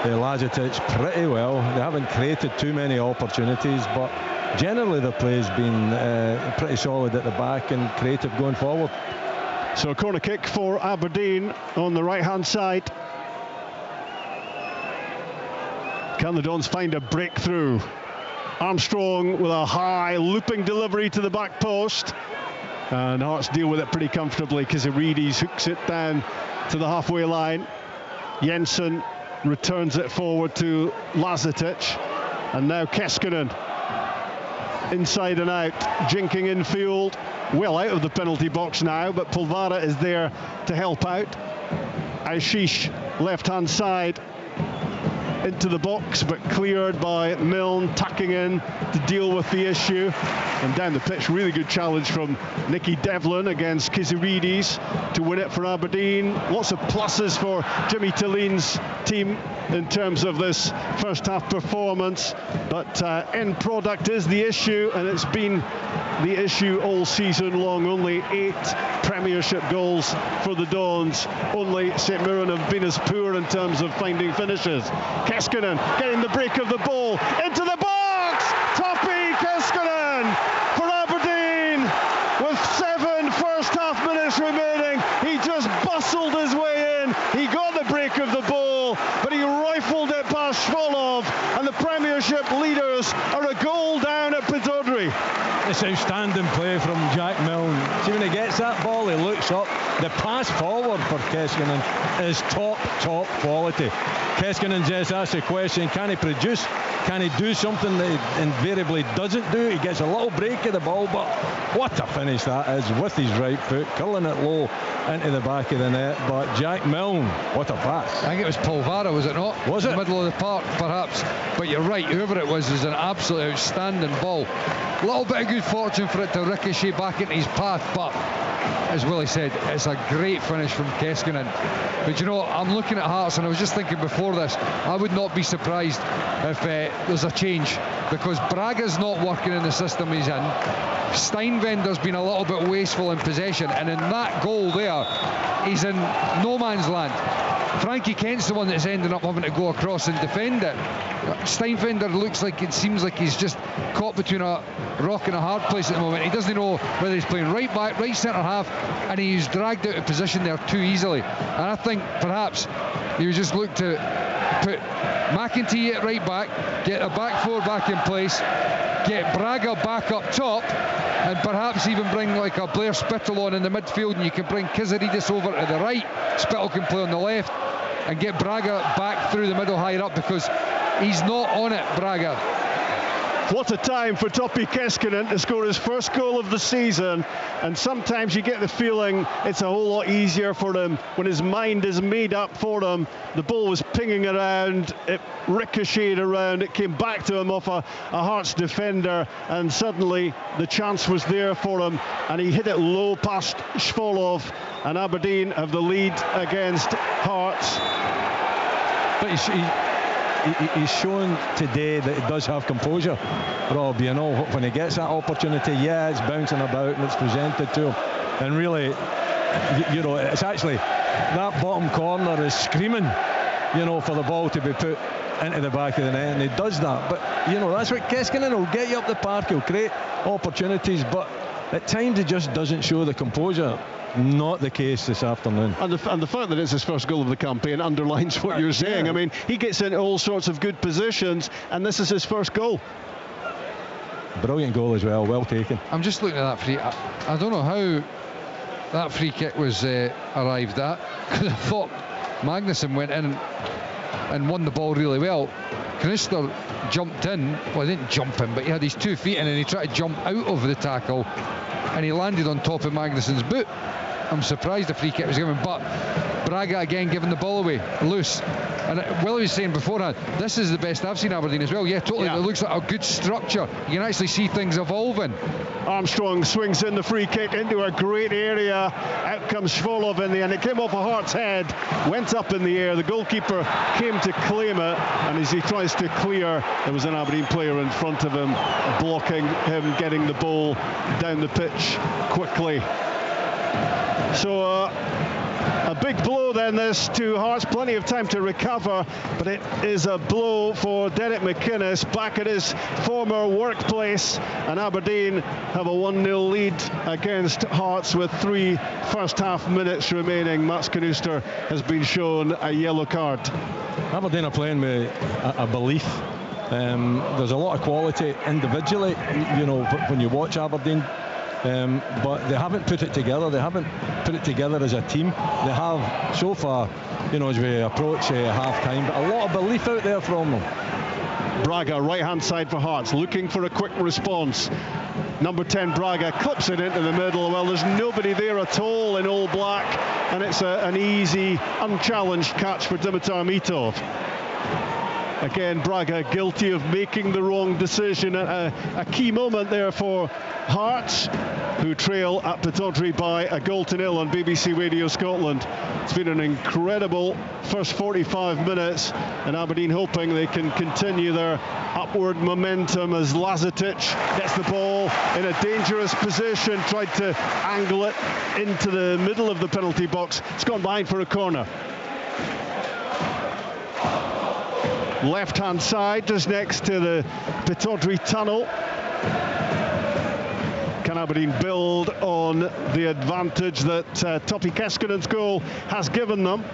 Lazetic pretty well. They haven't created too many opportunities, but generally their play has been pretty solid at the back and creative going forward. So a corner kick for Aberdeen on the right-hand side. Can the Dons find a breakthrough? Armstrong with a high looping delivery to the back post, and Hearts deal with it pretty comfortably. Kizirides hooks it down to the halfway line. Jensen returns it forward to Lazetic, and now Keskinen inside and out, jinking infield, well out of the penalty box now, but Polvara is there to help out. Ashish left hand side into the box, but cleared by Milne, tucking in to deal with the issue. And down the pitch, really good challenge from Nicky Devlin against Kizirides to win it for Aberdeen. Lots of pluses for Jimmy Tilline's team in terms of this first half performance, but end product is the issue, and it's been the issue all season long. Only 8 Premiership goals for the Dons. Only St Mirren have been as poor in terms of finding finishes. Keskinen getting the break of the ball into the box. Topi Keskinen for Aberdeen with 7 first half minutes remaining. He just bustled his way in. He got the break of the ball, but he rifled it past Svolov, and the Premiership leaders are a goal down at Pittodrie. It's outstanding play from Jack Milne. See, when he gets that ball, he looks up. The pass forward for Keskinen is top quality. Keskinen just asks the question, can he produce? Can he do something that he invariably doesn't do? He gets a little break of the ball, but what a finish that is with his right foot, curling it low into the back of the net. But Jack Milne, what a pass. I think it was Polvara, was it not? Was it? In the middle of the park, perhaps. But you're right, whoever it was an absolutely outstanding ball. A little bit of good fortune for it to ricochet back into his path, but as Willie said, it's a great finish from Keskinen. But I'm looking at Hearts, and I was just thinking before this, I would not be surprised if there's a change, because Braga's not working in the system he's in. Steinvender's been a little bit wasteful in possession, and in that goal there, he's in no man's land. Frankie Kent's the one that's ending up having to go across and defend it. Steinvender seems like he's just caught between a rock and a hard place at the moment. He doesn't know whether he's playing right back, right centre half, and he's dragged out of position there too easily. And I think perhaps he was just looked to put McEntee at right back, get a back four back in place, get Braga back up top, and perhaps even bring like a Blair Spittle on in the midfield, and you can bring Kizirides over to the right, Spittle can play on the left, and get Braga back through the middle higher up, because he's not on it, Braga. What a time for Topi Keskinen to score his first goal of the season, and sometimes you get the feeling it's a whole lot easier for him when his mind is made up for him. The ball was pinging around, it ricocheted around, it came back to him off a Hearts defender, and suddenly the chance was there for him, and he hit it low past Svolov, and Aberdeen have the lead against Hearts. But he's shown today that he does have composure, Rob. When he gets that opportunity, it's bouncing about and it's presented to him, and really, it's actually that bottom corner is screaming, for the ball to be put into the back of the net, and he does that. But that's what Keskinen will get you up the park. He'll create opportunities, but at times he just doesn't show the composure. Not the case this afternoon. And the fact that it's his first goal of the campaign underlines what you're saying. Yeah. I mean, he gets in all sorts of good positions, and this is his first goal. Brilliant goal as well taken. I'm just looking at that free. I don't know how that free kick was arrived at, because I thought Magnuson went in and won the ball really well. Knister jumped in, well, he didn't jump in, but he had his 2 feet in, and he tried to jump out of the tackle, and he landed on top of Magnuson's boot. I'm surprised the free kick was given, but Braga again giving the ball away loose. And Willie was saying beforehand, this is the best I've seen Aberdeen as well. Yeah, totally. Yeah. It looks like a good structure. You can actually see things evolving. Armstrong swings in the free kick into a great area. Out comes Svolov in the end. It came off a Hart's head, went up in the air. The goalkeeper came to claim it, and as he tries to clear, there was an Aberdeen player in front of him, blocking him getting the ball down the pitch quickly. So a big blow then this to Hearts, plenty of time to recover, but it is a blow for Derek McInnes back at his former workplace, and Aberdeen have a 1-0 lead against Hearts with 3 first half minutes remaining. Mats Knuster has been shown a yellow card. Aberdeen are playing with a belief. There's a lot of quality individually, you know, when you watch Aberdeen. But they haven't put it together. They haven't put it together as a team. They have so far, you know, as we approach half-time, but a lot of belief out there from them. Braga, right-hand side for Hearts, looking for a quick response. Number 10 Braga clips it into the middle. Well, there's nobody there at all in all black, and it's an easy, unchallenged catch for Dimitar Mitov. Again, Braga guilty of making the wrong decision at a key moment there for Hearts, who trail at Pittodrie by a 0-0 on BBC Radio Scotland. It's been an incredible first 45 minutes, and Aberdeen hoping they can continue their upward momentum as Lazetic gets the ball in a dangerous position, tried to angle it into the middle of the penalty box. It's gone behind for a corner. Left-hand side, just next to the Pittodrie tunnel. Can Aberdeen build on the advantage that Topi Keskinen's goal has given them?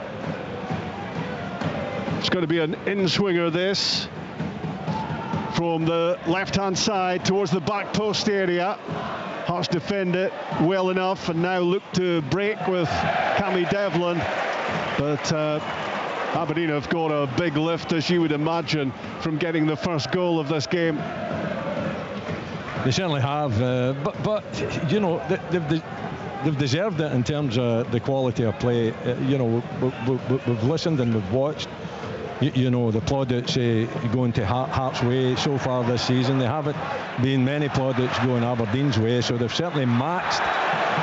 It's going to be an in-swinger, this, from the left-hand side towards the back post area. Hearts defend it well enough and now look to break with Cammy Devlin, but Aberdeen have got a big lift, as you would imagine, from getting the first goal of this game. They certainly have, but you know, they've deserved it in terms of the quality of play. You know, we've listened and we've watched. You know, the plaudits going to Hearts' way so far this season. They haven't been many plaudits going Aberdeen's way, so they've certainly matched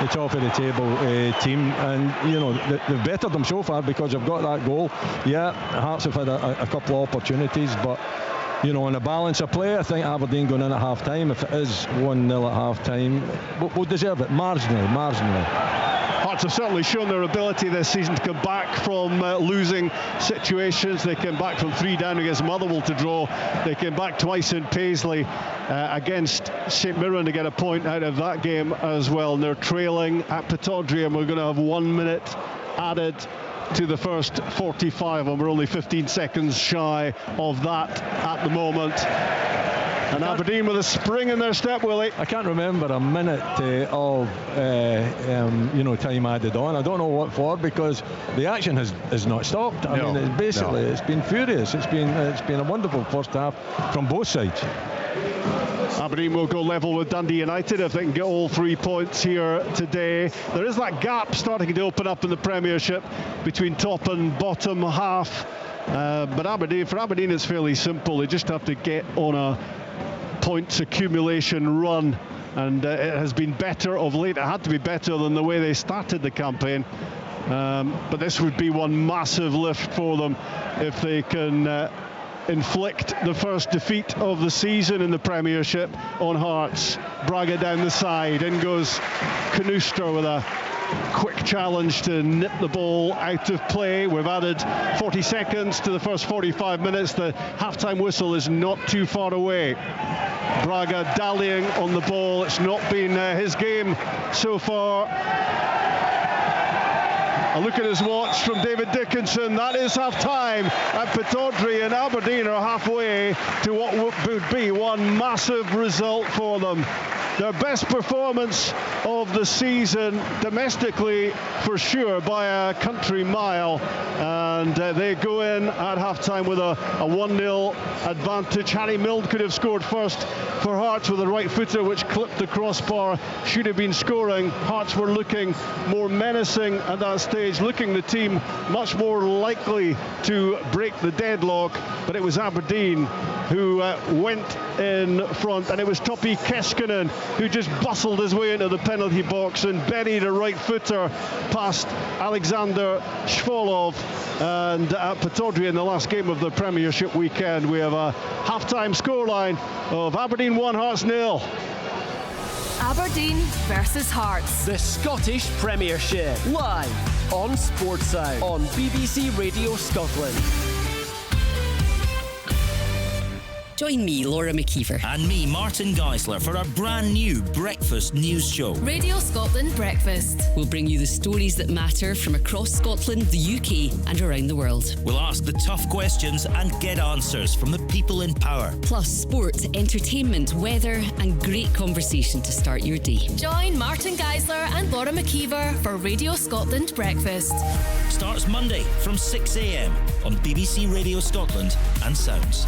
the top of the table team, and you know, they've bettered them so far because they've got that goal. Yeah, Hearts have had a couple of opportunities, but you know, on a balance of play, I think Aberdeen going in at half time, if it is 1-0 at half time, will deserve it marginally. Hearts have certainly shown their ability this season to come back from losing situations. They came back from 3 down against Motherwell to draw. They came back twice in Paisley against St Mirren to get a point out of that game as well. And they're trailing at Pittodrie, and we're going to have 1 minute added to the first 45, and we're only 15 seconds shy of that at the moment. And Aberdeen with a spring in their step, Willie. I can't remember a minute of you know, time added on. I don't know what for, because the action has not stopped. I mean, it's been furious. It's been a wonderful first half from both sides. Aberdeen will go level with Dundee United if they can get all 3 points here today. There is that gap starting to open up in the Premiership between top and bottom half. But for Aberdeen it's fairly simple. They just have to get on a points accumulation run, and it has been better of late. It had to be better than the way they started the campaign, but this would be one massive lift for them if they can inflict the first defeat of the season in the Premiership on Hearts. Braga down the side, in goes Knuster with a quick challenge to nip the ball out of play. We've added 40 seconds to the first 45 minutes. The half-time whistle is not too far away. Braga dallying on the ball. It's not been his game so far. A look at his watch from David Dickinson. That is half-time at Pittodrie, and Aberdeen are halfway to what would be one massive result for them. Their best performance of the season domestically, for sure, by a country mile, and they go in at half-time with a 1-0 advantage. Harry Milne could have scored first for Hearts with a right footer which clipped the crossbar. Should have been scoring. Hearts were looking more menacing at that stage. stage, looking the team much more likely to break the deadlock, but it was Aberdeen who went in front, and it was Topi Keskinen who just bustled his way into the penalty box and buried a right footer past Alexander Shvolov. And at Pittodrie, in the last game of the Premiership weekend, we have a half-time scoreline of Aberdeen 1, Hearts 0. Aberdeen versus Hearts. The Scottish Premiership, live on Sportsound on BBC Radio Scotland. Join me, Laura McKeever. And me, Martin Geisler, for our brand new breakfast news show. Radio Scotland Breakfast. We'll bring you the stories that matter from across Scotland, the UK and around the world. We'll ask the tough questions and get answers from the people in power. Plus sport, entertainment, weather and great conversation to start your day. Join Martin Geisler and Laura McKeever for Radio Scotland Breakfast. Starts Monday from 6 a.m. on BBC Radio Scotland and Sounds.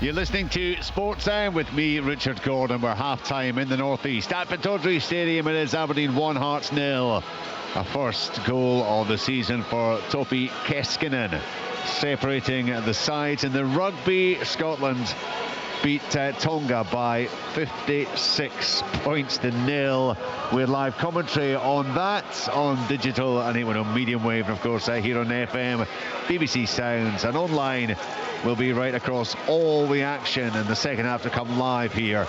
You're listening to Sportsound with me, Richard Gordon. We're half-time in the northeast. At Pittodrie Stadium, it is Aberdeen 1, Hearts 0. A first goal of the season for Topi Keskinen, separating the sides. In the rugby, Scotland beat Tonga by 56 points to 0. We had live commentary on that on digital and even on medium wave, and of course here on FM, BBC Sounds, and online. Will be right across all the action in the second half to come live here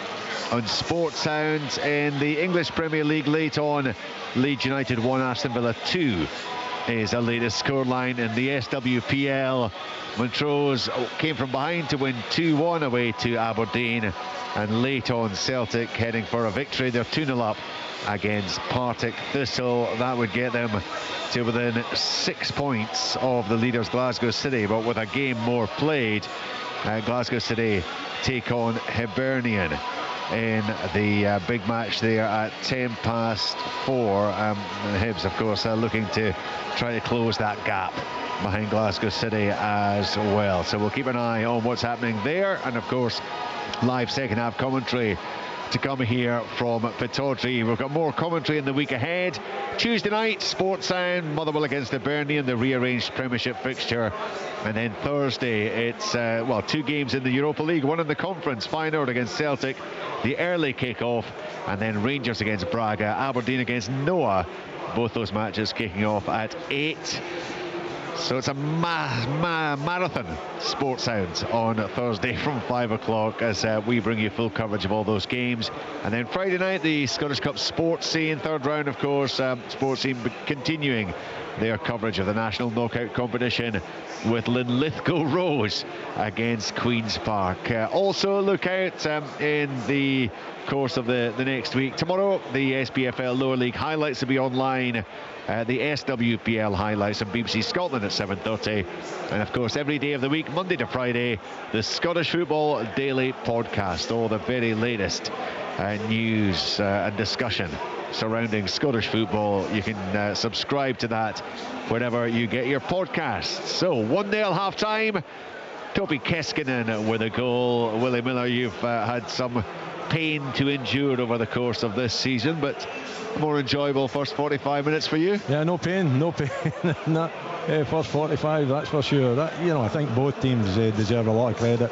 on Sportsound. In the English Premier League late on, Leeds United 1, Aston Villa 2 is the latest scoreline. In the SWPL, Montrose came from behind to win 2-1 away to Aberdeen, and late on Celtic heading for a victory. They're 2-0 up against Partick Thistle. That would get them to within 6 points of the leaders Glasgow City, but with a game more played, Glasgow City take on Hibernian in the big match there at 4:10. Hibs, of course, looking to try to close that gap behind Glasgow City as well. So we'll keep an eye on what's happening there, and of course live second half commentary to come here from Pittodrie. We've got more commentary in the week ahead. Tuesday night, Sportsound, Motherwell against Hibernian, the rearranged Premiership fixture. And then Thursday, it's, 2 games in the Europa League, one in the conference, Feyenoord against Celtic, the early kick-off, and then Rangers against Braga, Aberdeen against Noah. Both those matches kicking off at 8. So it's a marathon Sportsound on Thursday from 5 o'clock as we bring you full coverage of all those games. And then Friday night, the Scottish Cup Sports Scene, third round, of course. Sports Scene continuing their coverage of the national knockout competition with Linlithgow Rose against Queen's Park. Also look out in the course of the next week. Tomorrow, the SPFL Lower League highlights will be online. The SWPL highlights on BBC Scotland at 7:30, and of course every day of the week, Monday to Friday, the Scottish Football Daily Podcast, all the very latest news and discussion surrounding Scottish football. You can subscribe to that wherever you get your podcasts. So 1-0 half time, Topi Keskinen with a goal. Willie Miller, you've had some pain to endure over the course of this season, but more enjoyable first 45 minutes for you. Yeah, no pain Not, first 45, that's for sure. That, I think both teams deserve a lot of credit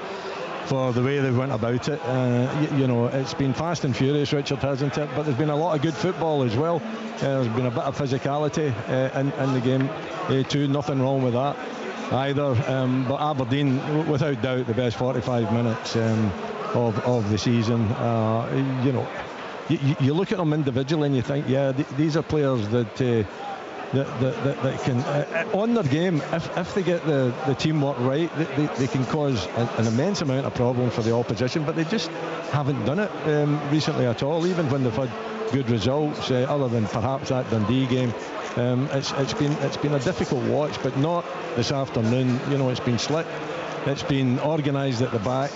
for the way they went about it. It's been fast and furious, Richard, hasn't it? But there's been a lot of good football as well. There's been a bit of physicality in the game too. Nothing wrong with that either. But Aberdeen, without doubt, the best 45 minutes of the season. You look at them individually and you think, these are players that can, on their game, if they get the teamwork right, they can cause an immense amount of problems for the opposition, but they just haven't done it recently at all, even when they've had good results, other than perhaps that Dundee game. It's been a difficult watch, but not this afternoon. It's been slick. It's been organised at the back.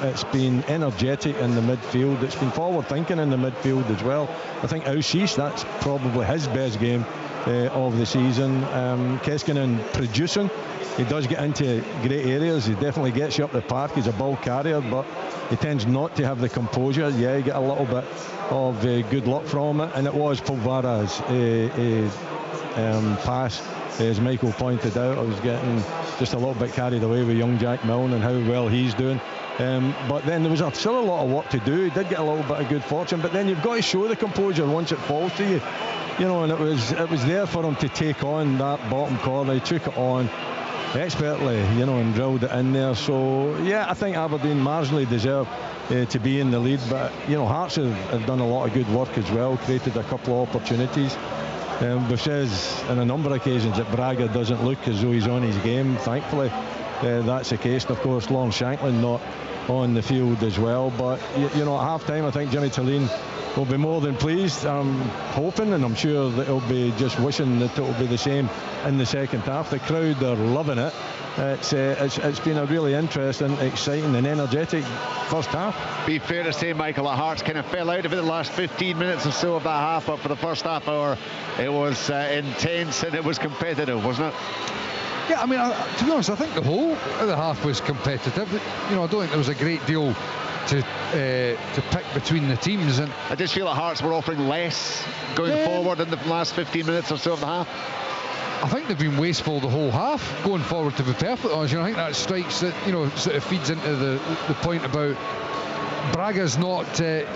It's been energetic in the midfield. It's been forward thinking in the midfield as well. I think Aushis, that's probably his best game of the season. Keskinen producing. He does get into great areas. He definitely gets you up the park. He's a ball carrier, but he tends not to have the composure. Yeah, he get a little bit of good luck from it, and it was Pulvara's pass, as Michael pointed out. I was getting just a little bit carried away with young Jack Milne and how well he's doing. But then there was still a lot of work to do. He did get a little bit of good fortune, but then you've got to show the composure once it falls to you. You know, and it was there for him to take on that bottom corner. He took it on expertly, you know, and drilled it in there. So yeah, I think Aberdeen marginally deserve to be in the lead, but you know, Hearts have done a lot of good work as well, created a couple of opportunities. We've said on a number of occasions that Braga doesn't look as though he's on his game. Thankfully, that's the case. And of course, Lawrence Shanklin not on the field as well. But you know, at half time, I think Jimmy Tillene will be more than pleased. I'm hoping, and I'm sure that he'll be just wishing that it will be the same in the second half. The crowd are loving it. It's been a really interesting, exciting and energetic first half. Be fair to say, Michael, the Hearts kind of fell out of it the last 15 minutes or so of that half, but for the first half hour it was intense and it was competitive, wasn't it? Yeah, I mean, to be honest, I think the whole of the half was competitive. You know, I don't think there was a great deal to pick between the teams, and I just feel that Hearts were offering less going forward in the last 15 minutes or so of the half. I think they've been wasteful the whole half going forward, to be perfectly honest. You know, I think that strikes that, you know, sort of feeds into the point about Braga's not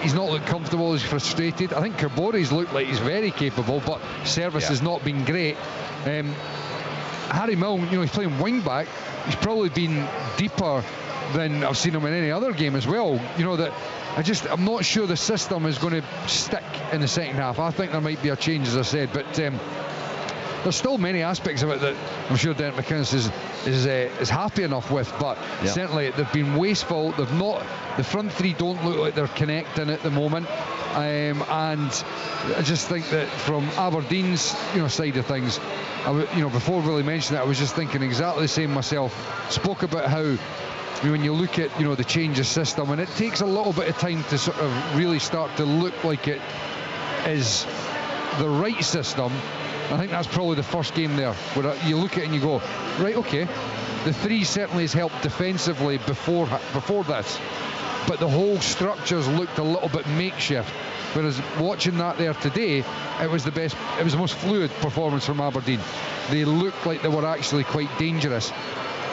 he's not looked comfortable, he's frustrated. I think Carbore's looked like he's very capable, but service has not been great. Harry Milne, you know, he's playing wing back. He's probably been deeper than I've seen him in any other game as well. You know, that I'm not sure the system is going to stick in the second half. I think there might be a change, as I said, but there's still many aspects of it that I'm sure Derek McInnes is happy enough with, but certainly they've been wasteful. The front three don't look like they're connecting at the moment, and I just think that from Aberdeen's, you know, side of things, before Willie mentioned it, I was just thinking exactly the same myself. Spoke about how, when you look at, you know, the change of system, and it takes a little bit of time to sort of really start to look like it is the right system. I think that's probably the first game there where you look at it and you go, right, okay, the three certainly has helped defensively before this, but the whole structures looked a little bit makeshift. Whereas watching that there today, it was the most fluid performance from Aberdeen. They looked like they were actually quite dangerous.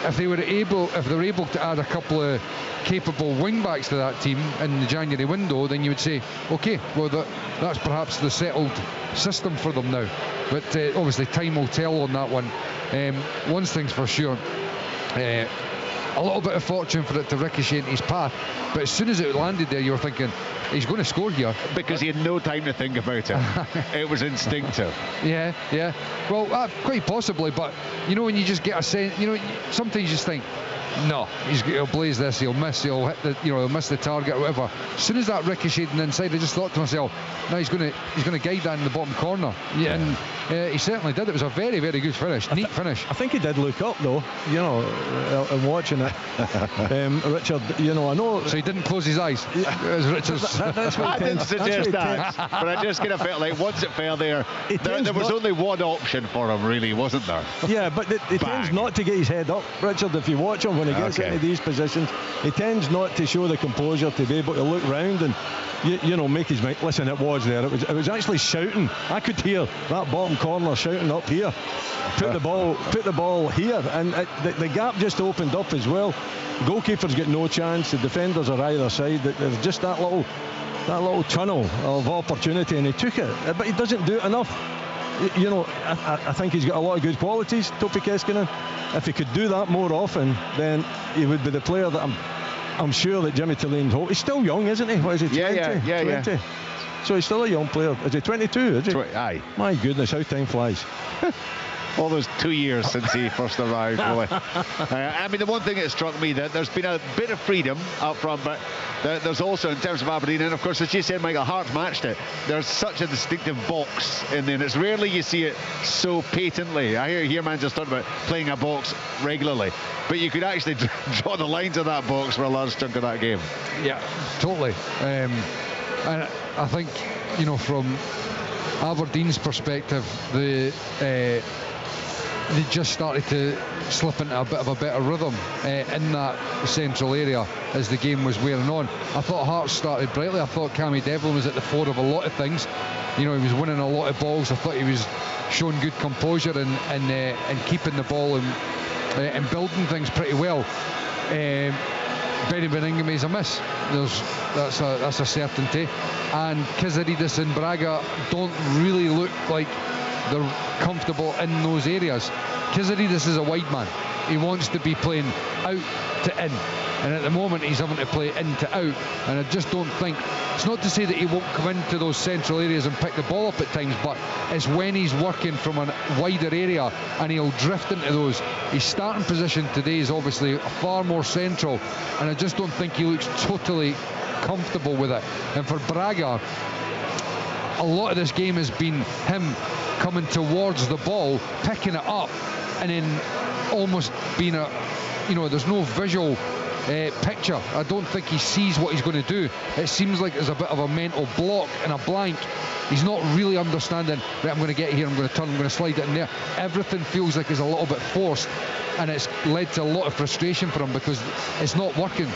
If they were able to add a couple of capable wing backs to that team in the January window, then you would say, okay, well that's perhaps the settled system for them now. But obviously time will tell on that one. One thing's for sure, a little bit of fortune for it to ricochet into his path, but as soon as it landed there, you were thinking, he's going to score here. Because he had no time to think about it. It was instinctive. Yeah. Well, quite possibly, but you know, when you just get a sense, you know, sometimes you just think, no, he'll blaze this, he'll miss, he'll miss the target or whatever. As soon as that ricocheted inside, I just thought to myself, no, he's going to guide that in the bottom corner. Yeah, and he certainly did. It was a very, very good finish, neat finish. I think he did look up though, you know, and watching it. Richard, you know, I know. So he didn't close his eyes. That's what I didn't suggest that, but I just kind of felt like once it fell there was only one option for him, really, wasn't there? Yeah, but he tends not to get his head up, Richard. If you watch him when he gets into these positions, he tends not to show the composure to be able to look round and you know, make his mind. Listen, it was there. It was actually shouting. I could hear that bottom corner shouting up here. Put the ball here, and the gap just opened up as well. The goalkeeper's got no chance. The defenders are either side. There's just that little tunnel of opportunity, and he took it. But he doesn't do it enough. You know, I think he's got a lot of good qualities, Topi Keskinen. If he could do that more often, then he would be the player that I'm sure that Jimmy Tillene's hope. He's still young, isn't he? What is he? 20? Yeah. So he's still a young player. Is he 22? Is he? Aye. My goodness, how time flies. All those 2 years since he first arrived, really. I mean, the one thing that struck me, that there's been a bit of freedom up front, but there's also, in terms of Aberdeen, and of course, as you said, Michael, Hearts matched it. There's such a distinctive box in there, and it's rarely you see it so patently. I hear man just talking about playing a box regularly, but you could actually draw the lines of that box for a large chunk of that game. Yeah, totally. And I think, you know, from Aberdeen's perspective, they just started to slip into a bit of a better rhythm in that central area as the game was wearing on. I thought Hearts started brightly. I thought Cammy Devlin was at the fore of a lot of things. You know, he was winning a lot of balls. I thought he was showing good composure and keeping the ball and building things pretty well. Benny Benningham is a miss. That's a certainty. And Kizaridis and Braga don't really look like they're comfortable in those areas. Kizaridis is a wide man. He wants to be playing out to in, and at the moment he's having to play in to out, and I just don't think, it's not to say that he won't come into those central areas and pick the ball up at times, but it's when he's working from a wider area and he'll drift into those. His starting position today is obviously far more central, and I just don't think he looks totally comfortable with it. And for Braga, a lot of this game has been him coming towards the ball, picking it up, and then almost being there's no visual picture. I don't think he sees what he's going to do. It seems like there's a bit of a mental block and a blank. He's not really understanding, right, I'm going to get here, I'm going to turn, I'm going to slide it in there. Everything feels like it's a little bit forced, and it's led to a lot of frustration for him because it's not working.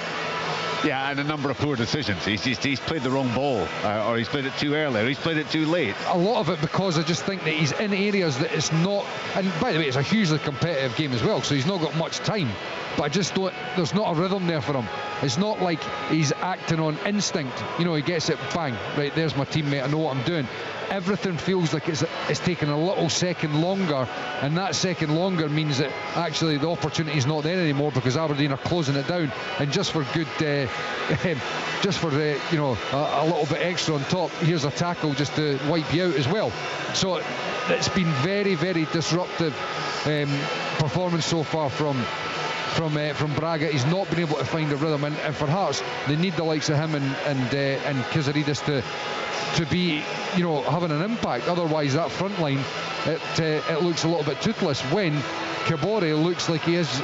Yeah, and a number of poor decisions. He's played the wrong ball, or he's played it too early, or he's played it too late. A lot of it because I just think that he's in areas that it's not, and by the way, it's a hugely competitive game as well, so he's not got much time. But I just don't, there's not a rhythm there for him. It's not like he's acting on instinct. You know, he gets it, bang, right, there's my teammate, I know what I'm doing. Everything feels like it's taken a little second longer, and that second longer means that actually the opportunity is not there anymore because Aberdeen are closing it down, and just for good, a little bit extra on top, here's a tackle just to wipe you out as well. So it's been very, very disruptive performance so far from Braga. He's not been able to find a rhythm, and for Hearts they need the likes of him and Kizaridis to be, having an impact. Otherwise that front line, it looks a little bit toothless when Kabore looks like he is,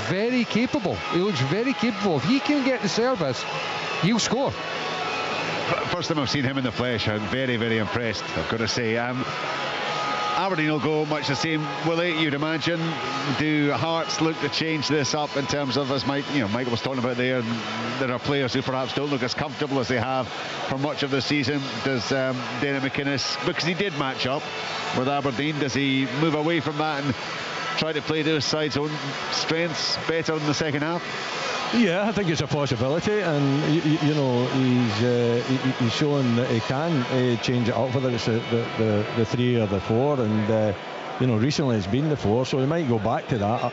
very capable. He looks very capable. If he can get the service, he'll score. First time I've seen him in the flesh, I'm very, very impressed, I've got to say. Aberdeen will go much the same, will they, you'd imagine? Do Hearts look to change this up in terms of, as Michael was talking about there are players who perhaps don't look as comfortable as they have for much of the season? Does Dennis McInnes, because he did match up with Aberdeen, does he move away from that and try to play those sides' own strengths better in the second half? Yeah, I think it's a possibility, and he's showing that he can change it up, whether it's the 3 or the 4, and recently it's been the 4, so he might go back to that.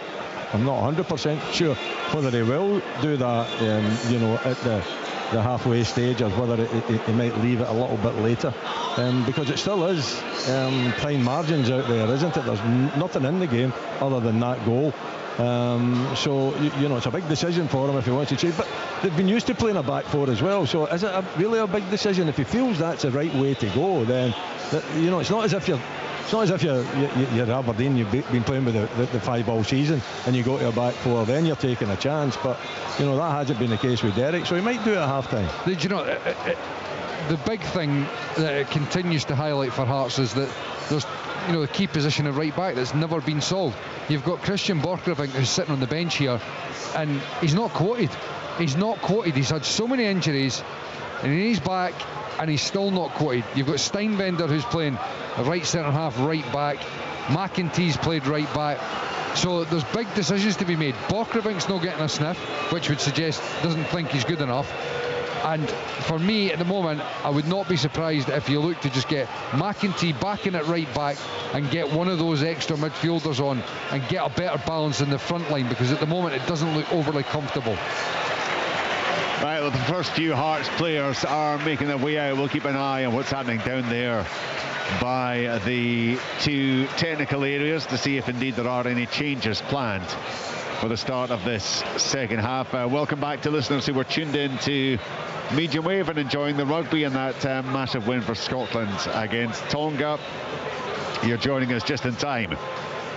I'm not 100% sure whether he will do that, at the halfway stage, or whether he might leave it a little bit later, because it still is fine margins out there, isn't it? There's nothing in the game other than that goal. So it's a big decision for him if he wants to change, but they've been used to playing a back 4 as well, so is it really a big decision? If he feels that's the right way to go, then it's not as if you're Aberdeen, you've been playing with the 5 all season and you go to a back 4, then you're taking a chance. But that hasn't been the case with Derek, so he might do it at half time. The big thing that it continues to highlight for Hearts is that there's the key position of right back that's never been solved. You've got Christian Borchgrevink who's sitting on the bench here, and he's not quoted. He's had so many injuries, and he's back and he's still not quoted. You've got Steinbender who's playing a right centre half, right back. McEntee's played right back. So there's big decisions to be made. Borchgrevink's not getting a sniff, which would suggest doesn't think he's good enough. And for me at the moment, I would not be surprised if you look to just get McEntee back in at right back and get one of those extra midfielders on and get a better balance in the front line, because at the moment it doesn't look overly comfortable. Right, well, the first few Hearts players are making their way out. We'll keep an eye on what's happening down there by the 2 technical areas to see if indeed there are any changes planned for the start of this second half. Welcome back to listeners who were tuned in to medium wave and enjoying the rugby and that massive win for Scotland against Tonga. You're joining us just in time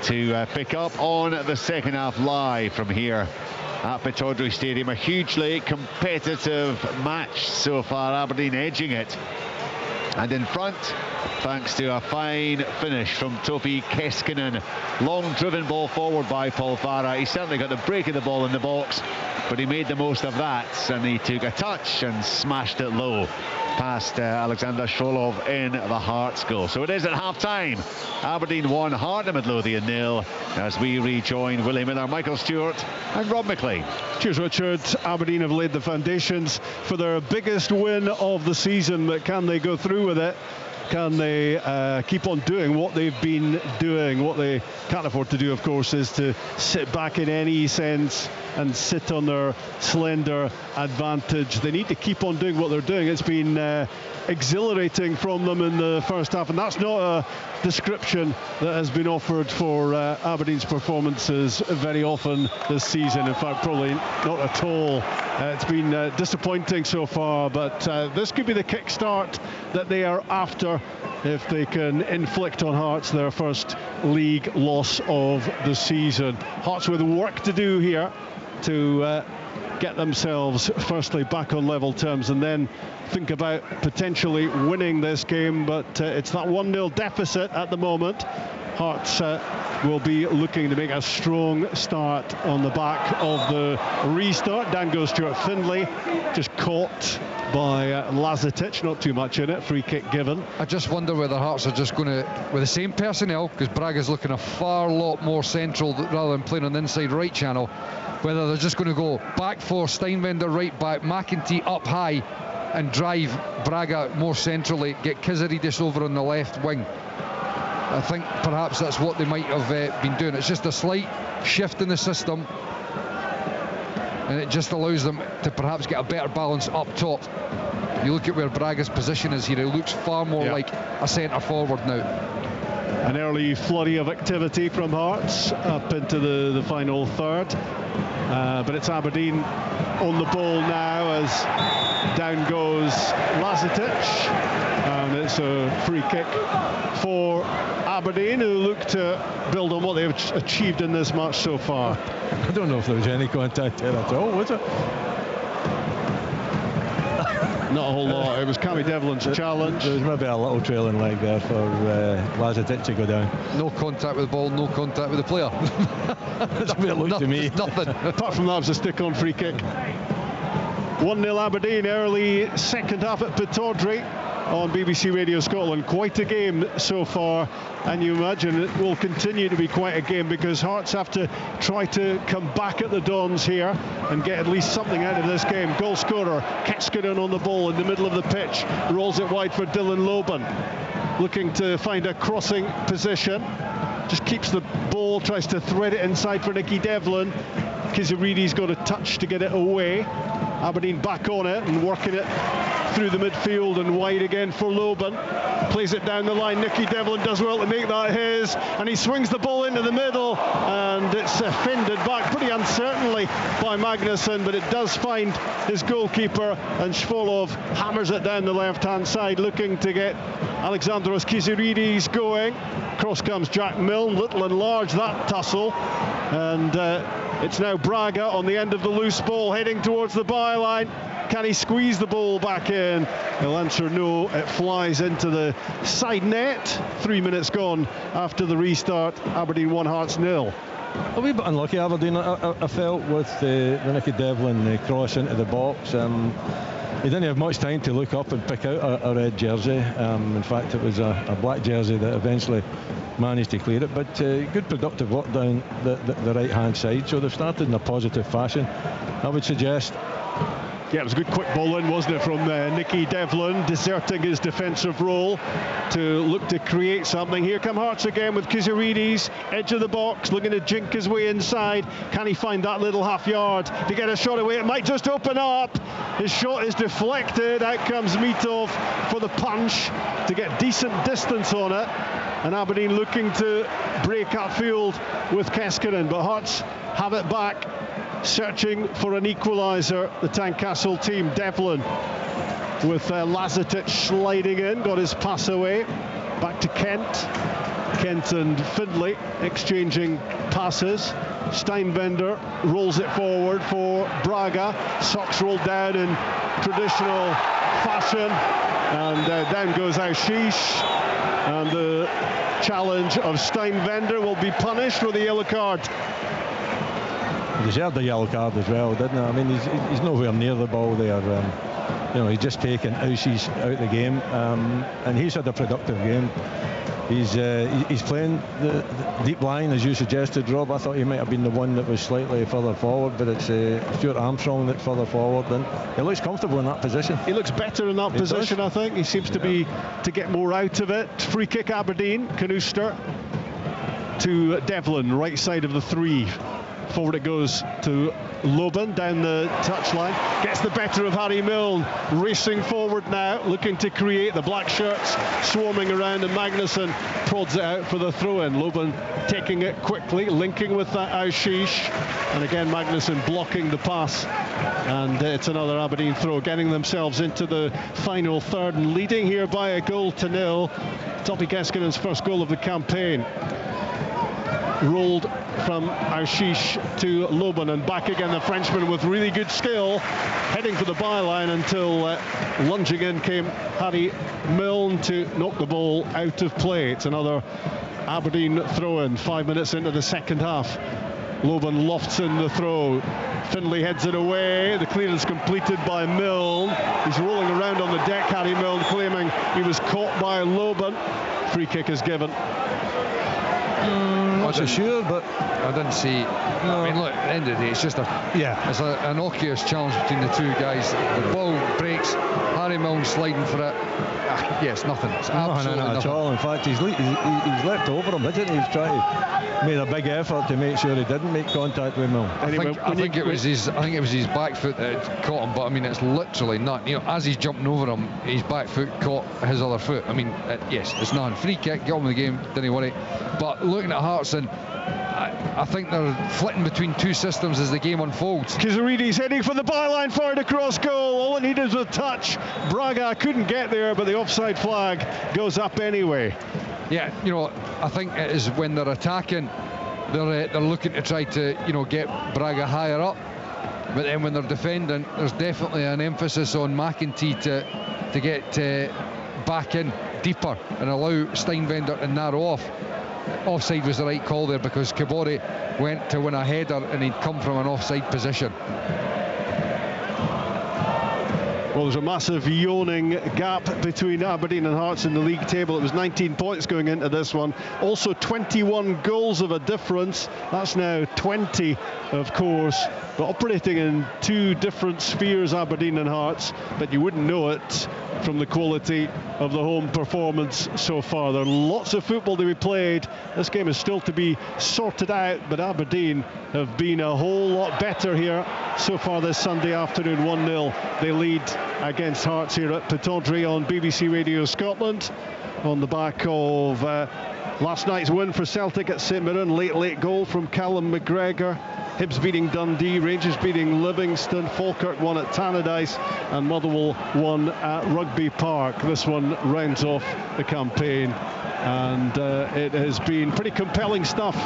to pick up on the second half live from here at Pittodrie Stadium. A hugely competitive match so far, Aberdeen edging it And in front, thanks to a fine finish from Topi Keskinen. Long driven ball forward by Paul Farah. He certainly got the break of the ball in the box, but he made the most of that, and he took a touch and smashed it low past Alexander Sholov in the Hearts goal. So it is at half-time. Aberdeen 1, Heart of Midlothian 0, as we rejoin Willie Miller, Michael Stewart and Rob McLean. Cheers, Richard. Aberdeen have laid the foundations for their biggest win of the season, but can they go through with it? Can they keep on doing what they've been doing? What they can't afford to do, of course, is to sit back in any sense and sit on their slender advantage. They need to keep on doing what they're doing. It's been exhilarating from them in the first half, and that's not a description that has been offered for Aberdeen's performances very often this season. In fact, probably not at all. It's been disappointing so far, but this could be the kickstart that they are after if they can inflict on Hearts their first league loss of the season. Hearts with work to do here to get themselves firstly back on level terms and then think about potentially winning this game, but it's that 1-0 deficit at the moment. Hearts will be looking to make a strong start on the back of the restart. Down goes Stuart Findlay, just caught by Lazetic, not too much in it, free kick given. I just wonder whether Hearts are just going to, with the same personnel, because Braga's looking a far lot more central rather than playing on the inside right channel, whether they're just going to go back for Steinwender right back, McEntee up high and drive Braga more centrally, get Kizaridis over on the left wing. I think perhaps that's what they might have been doing. It's just a slight shift in the system, and it just allows them to perhaps get a better balance up top. You look at where Braga's position is here, he looks far more like a centre forward now. An early flurry of activity from Hearts up into the final third, but it's Aberdeen on the ball now as down goes Lazetic, and it's a free kick for Aberdeen, who look to build on what they've achieved in this match so far. I don't know if there was any contact there at all, was it? Not a whole lot. It was Cammy Devlin's challenge. There was maybe a little trailing leg there for Lazetic to go down. No contact with the ball, no contact with the player. That's the way it looked to me. Nothing. Apart from that, it was a stick-on free kick. 1-0 Aberdeen, early second half at Pittodrie on BBC Radio Scotland. Quite a game so far, and you imagine it will continue to be quite a game because Hearts have to try to come back at the Dons here and get at least something out of this game. Goal scorer Keskinen on the ball in the middle of the pitch, rolls it wide for Dylan Loban, looking to find a crossing position, just keeps the ball, tries to thread it inside for Nicky Devlin. Kizaridis got a touch to get it away. Aberdeen back on it and working it through the midfield and wide again for Loban. Plays it down the line. Nicky Devlin does well to make that his, and he swings the ball into the middle, and it's fended back pretty uncertainly by Magnusson, but it does find his goalkeeper, and Svolov hammers it down the left-hand side, looking to get Alexandros Kizaridis going. Cross comes Jack Milne, little and large that tussle, and it's now Braga on the end of the loose ball, heading towards the byline. Can he squeeze the ball back in? He'll answer no. It flies into the side net. 3 minutes gone after the restart. Aberdeen 1, Hearts 0. A wee bit unlucky, Aberdeen, I felt, with the Nicky Devlin cross into the box. He didn't have much time to look up and pick out a red jersey. In fact, it was a black jersey that eventually managed to clear it, but good productive work down the right-hand side, so they've started in a positive fashion, I would suggest. Yeah, it was a good quick ball in, wasn't it, from Nicky Devlin, deserting his defensive role to look to create something. Here come Hearts again with Kizaridis, edge of the box, looking to jink his way inside. Can he find that little half yard to get a shot away? It might just open up. His shot is deflected. Out comes Mitov for the punch to get decent distance on it. And Aberdeen looking to break upfield with Keskinen, but Hearts have it back, searching for an equaliser. The Tynecastle team, Devlin with Lazetic sliding in, got his pass away. Back to Kent and Findlay exchanging passes. Steinbender rolls it forward for Braga. Socks rolled down in traditional fashion. And down goes Ashish. And the challenge of Steinwender will be punished with a yellow card. He deserved a yellow card as well, didn't he? I mean, he's nowhere near the ball there. He's just taken Ashish out of the game, and he's had a productive game. He's playing the deep line, as you suggested, Rob. I thought he might have been the one that was slightly further forward, but it's Stuart Armstrong that's further forward, and he looks comfortable in that position. He looks better in that position, I think. He seems to get more out of it. Free kick Aberdeen, Canuster to Devlin, right side of the 3. Forward it goes to Loban down the touchline, gets the better of Harry Milne, racing forward now, looking to create. The black shirts swarming around, and Magnusson prods it out for the throw-in. Loban taking it quickly, linking with that Ashish, and again Magnusson blocking the pass, and it's another Aberdeen throw, getting themselves into the final third and leading here by a 1-0. Topi Keskinen's first goal of the campaign. Rolled from Ashish to Loban, and back again the Frenchman with really good skill, heading for the byline until lunging in came Harry Milne to knock the ball out of play. It's another Aberdeen throw-in 5 minutes into the second half. Loban lofts in the throw, Finlay heads it away, the clearance completed by Milne. He's rolling around on the deck, Harry Milne, claiming he was caught by Loban. Free kick is given. Not so sure, but I didn't see. No. I mean, look, at the end of the day, it's just it's an innocuous challenge between the two guys. The ball breaks, Harry Milne sliding for it. Yes, nothing. It's absolutely nothing at all. In fact, he's leapt over him, isn't he? He's trying to made a big effort to make sure he didn't make contact with Milne. I think it was his back foot that caught him, but I mean, it's literally not. As he's jumping over him, his back foot caught his other foot. I mean, yes, it's nothing. Free kick, get on with the game, didn't worry. But looking at Hartson, I think they're flitting between two systems as the game unfolds. Kizarides heading for the byline, fired across goal. All it needed was a touch. Braga couldn't get there, but the offside flag goes up anyway. Yeah, I think it is when they're attacking, they're looking to try to get Braga higher up, but then when they're defending, there's definitely an emphasis on McEntee to get back in deeper and allow Steinwender to narrow off. Offside was the right call there because Kabore went to win a header and he'd come from an offside position. Well, there's a massive yawning gap between Aberdeen and Hearts in the league table. It was 19 points going into this one. Also 21 goals of a difference. That's now 20, of course. But operating in two different spheres, Aberdeen and Hearts. But you wouldn't know it from the quality of the home performance so far. There are lots of football to be played. This game is still to be sorted out, but Aberdeen have been a whole lot better here so far this Sunday afternoon. 1-0 they lead against Hearts here at Pittodrie on BBC Radio Scotland, on the back of last night's win for Celtic at St Mirren. Late goal from Callum McGregor. Hibs beating Dundee, Rangers beating Livingston, Falkirk won at Tannadice, and Motherwell won at Rugby Park. This one rounds off the campaign, and it has been pretty compelling stuff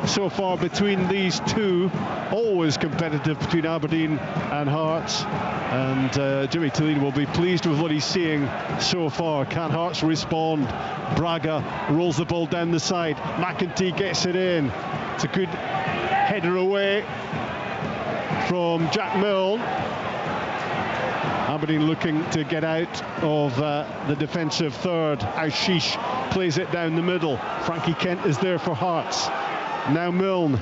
so far between these two. Always competitive between Aberdeen and Hearts, and Jimmy Tillene will be pleased with what he's seeing so far. Can Hearts respond? Braga rolls the ball down the side, McEntee gets it in. It's a good header away from Jack Milne. Aberdeen looking to get out of the defensive third. Ashish plays it down the middle. Frankie Kent is there for Hearts. Now Milne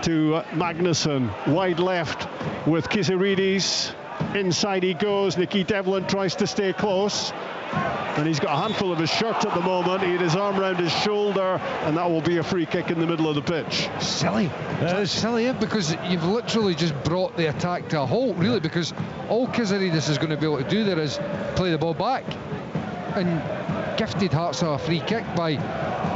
to Magnusson, wide left with Kizarides. Inside he goes. Nicky Devlin tries to stay close, and he's got a handful of his shirt at the moment. He had his arm around his shoulder, and that will be a free kick in the middle of the pitch. Silly. It's silly, because you've literally just brought the attack to a halt, really, because all Kizarides is going to be able to do there is play the ball back, and gifted Hearts a free kick by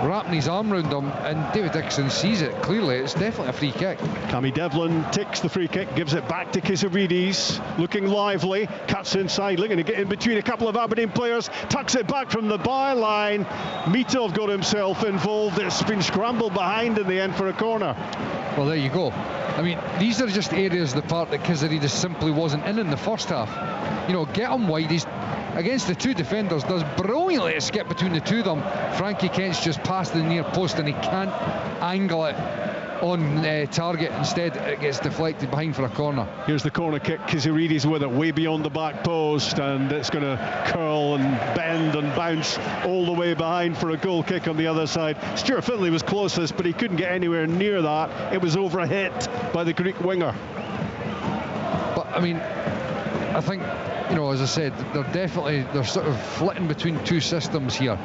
wrapping his arm around him, and David Dixon sees it clearly. It's definitely a free kick. Cammy Devlin takes the free kick, gives it back to Kizarides, looking lively, cuts inside, looking to get in between a couple of Aberdeen players, tucks it back from the byline. Mitov got himself involved. It's been scrambled behind in the end for a corner. Well, there you go. I mean, these are just areas of the park that Kizarides simply wasn't in the first half. Get him wide. against the two defenders, does brilliantly to skip between the two of them. Frankie Kent's just past the near post and he can't angle it on target. Instead it gets deflected behind for a corner. Here's the corner kick. Kiziridis with it way beyond the back post, and it's going to curl and bend and bounce all the way behind for a goal kick on the other side. Stuart Findlay was closest, but he couldn't get anywhere near that. It was over a hit by the Greek winger. But I mean, I think, you know, as I said, they're sort of flitting between two systems here.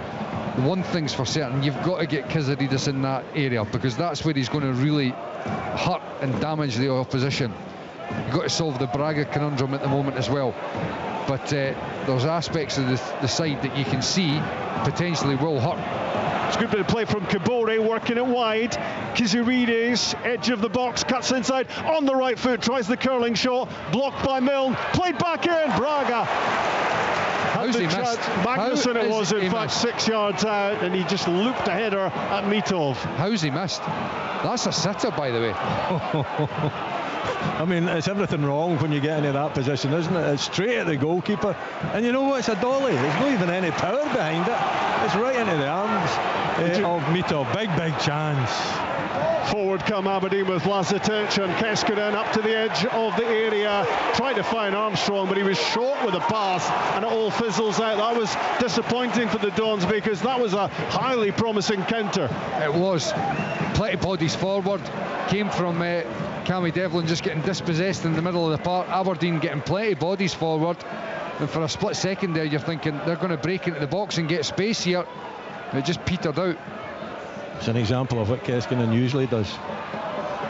One thing's for certain, you've got to get Kiziridis in that area, because that's where he's going to really hurt and damage the opposition. You've got to solve the Braga conundrum at the moment as well. But there's aspects of the side that you can see potentially will hurt. It's a good bit of play from Kabore, working it wide. Kiziridis, edge of the box, cuts inside on the right foot, tries the curling shot, blocked by Milne, played back in. Braga. How's he missed? Magnuson it was, in fact, 6 yards out, and he just looped a header at Mitov. How's he missed? That's a sitter, by the way. I mean, it's everything wrong when you get into that position, isn't it? It's straight at the goalkeeper, and you know what? It's a dolly. There's not even any power behind it. It's right into the arms of Mitov. Big chance. Forward come Aberdeen with Lazatic and Keskinen up to the edge of the area. Tried to find Armstrong, but he was short with a pass, and it all fizzles out. That was disappointing for the Dons, because that was a highly promising counter. It was. Plenty of bodies forward. Came from Cammy Devlin just getting dispossessed in the middle of the park. Aberdeen getting plenty of bodies forward. And for a split second there, you're thinking they're going to break into the box and get space here. It just petered out. It's an example of what Keskinen usually does.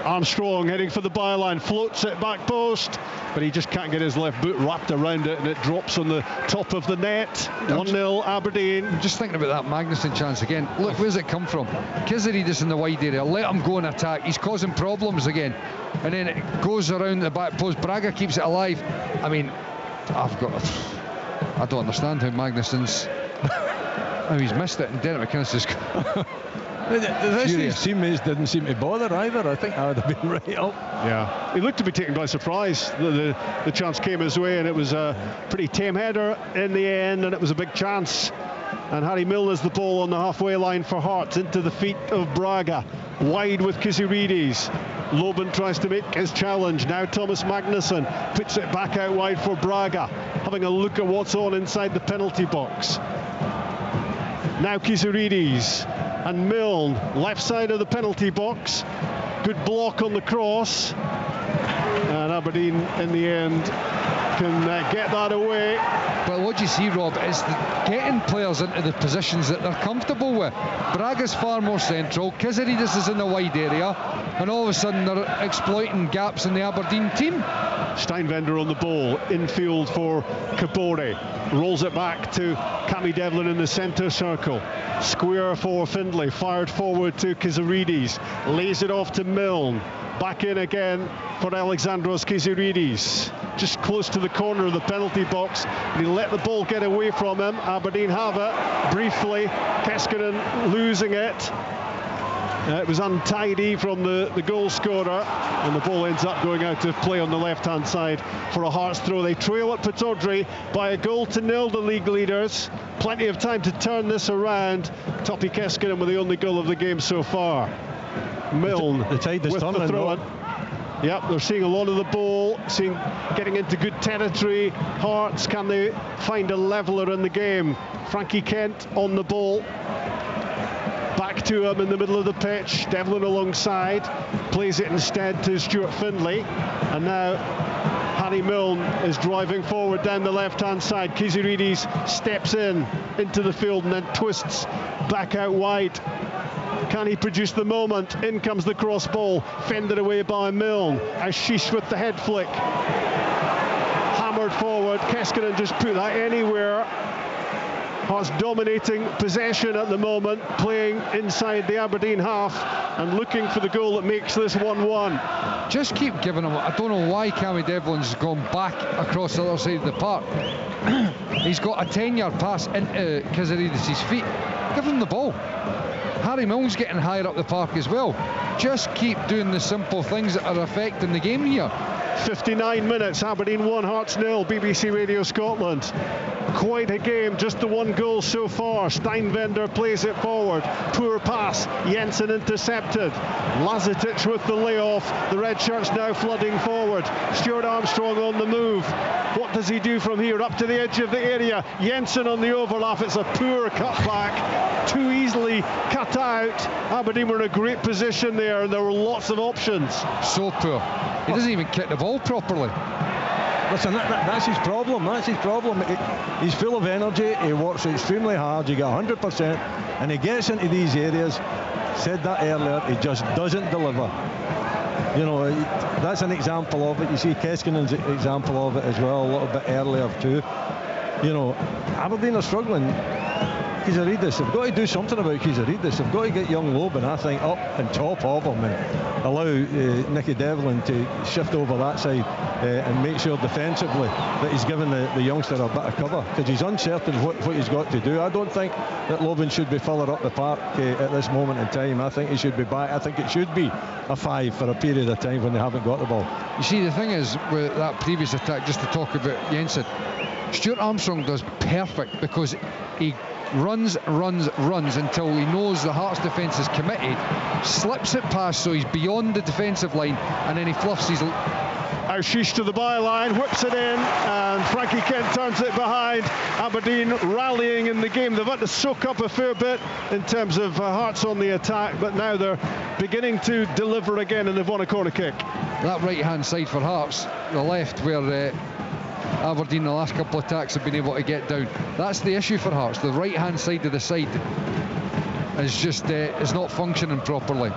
Armstrong heading for the byline, floats it back post, but he just can't get his left boot wrapped around it, and it drops on the top of the net. 1-0 Aberdeen. Just thinking about that Magnuson chance again. Look, where's it come from? Kiziridis in the wide area, let him go and attack. He's causing problems again, and then it goes around the back post. Braga keeps it alive. I mean, I don't understand how Magnuson's how he's missed it, and Derek McInnes is His teammates didn't seem to bother either. I think I would have been right up. Yeah, he looked to be taken by surprise. The chance came his way, and it was a pretty tame header in the end, and it was a big chance. And Harry Milne has the ball on the halfway line for Hearts, into the feet of Braga. Wide with Kiziridis. Loban tries to make his challenge. Now Thomas Magnuson puts it back out wide for Braga, having a look at what's on inside the penalty box. Now Kiziridis and Milne, left side of the penalty box. Good block on the cross, and Aberdeen in the end can get that away. But what do you see, Rob, is getting players into the positions that they're comfortable with. Braga's far more central, Kiziridis is in the wide area, and all of a sudden they're exploiting gaps in the Aberdeen team. Steinvender on the ball, infield for Kabore, rolls it back to Cammy Devlin in the centre circle. Square for Findlay, fired forward to Kiziridis, lays it off to Milne, back in again for Alexandros Kiziridis, just close to the corner of the penalty box, and he let the ball get away from him. Aberdeen have it briefly, Keskinen losing it. It was untidy from the goal scorer, and the ball ends up going out of play on the left-hand side for a Hearts throw. They trail at Pittodrie by 1-0, the league leaders. Plenty of time to turn this around. Topi Keskinen with the only goal of the game so far. Milne the tide is with turning, the throw-in. Yep, they're seeing a lot of the ball, getting into good territory. Hearts, can they find a leveller in the game? Frankie Kent on the ball. Back to him in the middle of the pitch. Devlin alongside, plays it instead to Stuart Findlay, and now Harry Milne is driving forward down the left-hand side. Kiziridis steps into the field and then twists back out wide. Can he produce the moment? In comes the cross ball, fended away by Milne. Ashish with the head flick, hammered forward. Keskinen just put that anywhere. Hearts dominating possession at the moment, playing inside the Aberdeen half and looking for the goal that makes this 1-1. Just keep giving him. I don't know why Cammy Devlin's gone back across the other side of the park. He's got a 10-yard pass into Kiziridis' feet. Give him the ball. Harry Milne's getting higher up the park as well. Just keep doing the simple things that are affecting the game here. 59 minutes, Aberdeen 1, Hearts 0, BBC Radio Scotland. quite a game, just the one goal so far. Steinwender plays it forward, poor pass, Jensen intercepted, Lazetic with the layoff, the red shirts now flooding forward, Stuart Armstrong on the move. What does he do from here? Up to the edge of the area, Jensen on the overlap. It's a poor cutback, too easily cut out. Aberdeen were in a great position there, and there were lots of options. So poor. He doesn't even kick the ball properly. Listen, that's his problem. That's his problem. He's full of energy. He works extremely hard. You get 100%, and he gets into these areas. Said that earlier. He just doesn't deliver. You know, that's an example of it. You see Keskinen's example of it as well, a little bit earlier too. You know, Aberdeen are struggling. Kizaridis, they've got to do something about Kizaridis. They've got to get young Loban, I think, up and top of him and allow Nicky Devlin to shift over that side and make sure defensively that he's given the youngster a bit of cover, because he's uncertain what he's got to do. I don't think that Loban should be further up the park at this moment in time. I think he should be back. I think it should be a 5 for a period of time when they haven't got the ball. You see, the thing is, with that previous attack, just to talk about Jensen, Stuart Armstrong does perfect, because he runs until he knows the Hearts defence is committed, slips it past so he's beyond the defensive line, and then he fluffs his... Ashish to the byline, whips it in, and Frankie Kent turns it behind. Aberdeen rallying in the game. They've had to soak up a fair bit in terms of Hearts on the attack, but now they're beginning to deliver again, and they've won a corner kick. That right-hand side for Hearts, the left where Aberdeen the last couple of attacks have been able to get down. That's the issue for Hearts. The right-hand side of the side is just it's not functioning properly.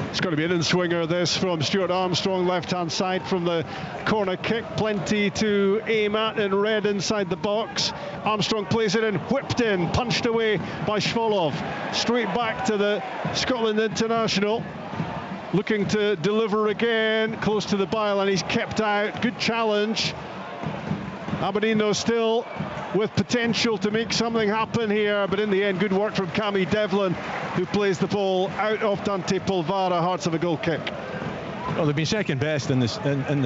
It's going to be an in-swinger, this, from Stuart Armstrong, left-hand side from the corner kick. Plenty to aim at in red inside the box. Armstrong plays it in, whipped in, punched away by Shvolov. Straight back to the Scotland international. Looking to deliver again, close to the byline. He's kept out. Good challenge. Aberdeen, though, still with potential to make something happen here, but in the end, good work from Cammy Devlin, who plays the ball out of Dante Polvara. Hearts of a goal kick. Well, they've been second best in the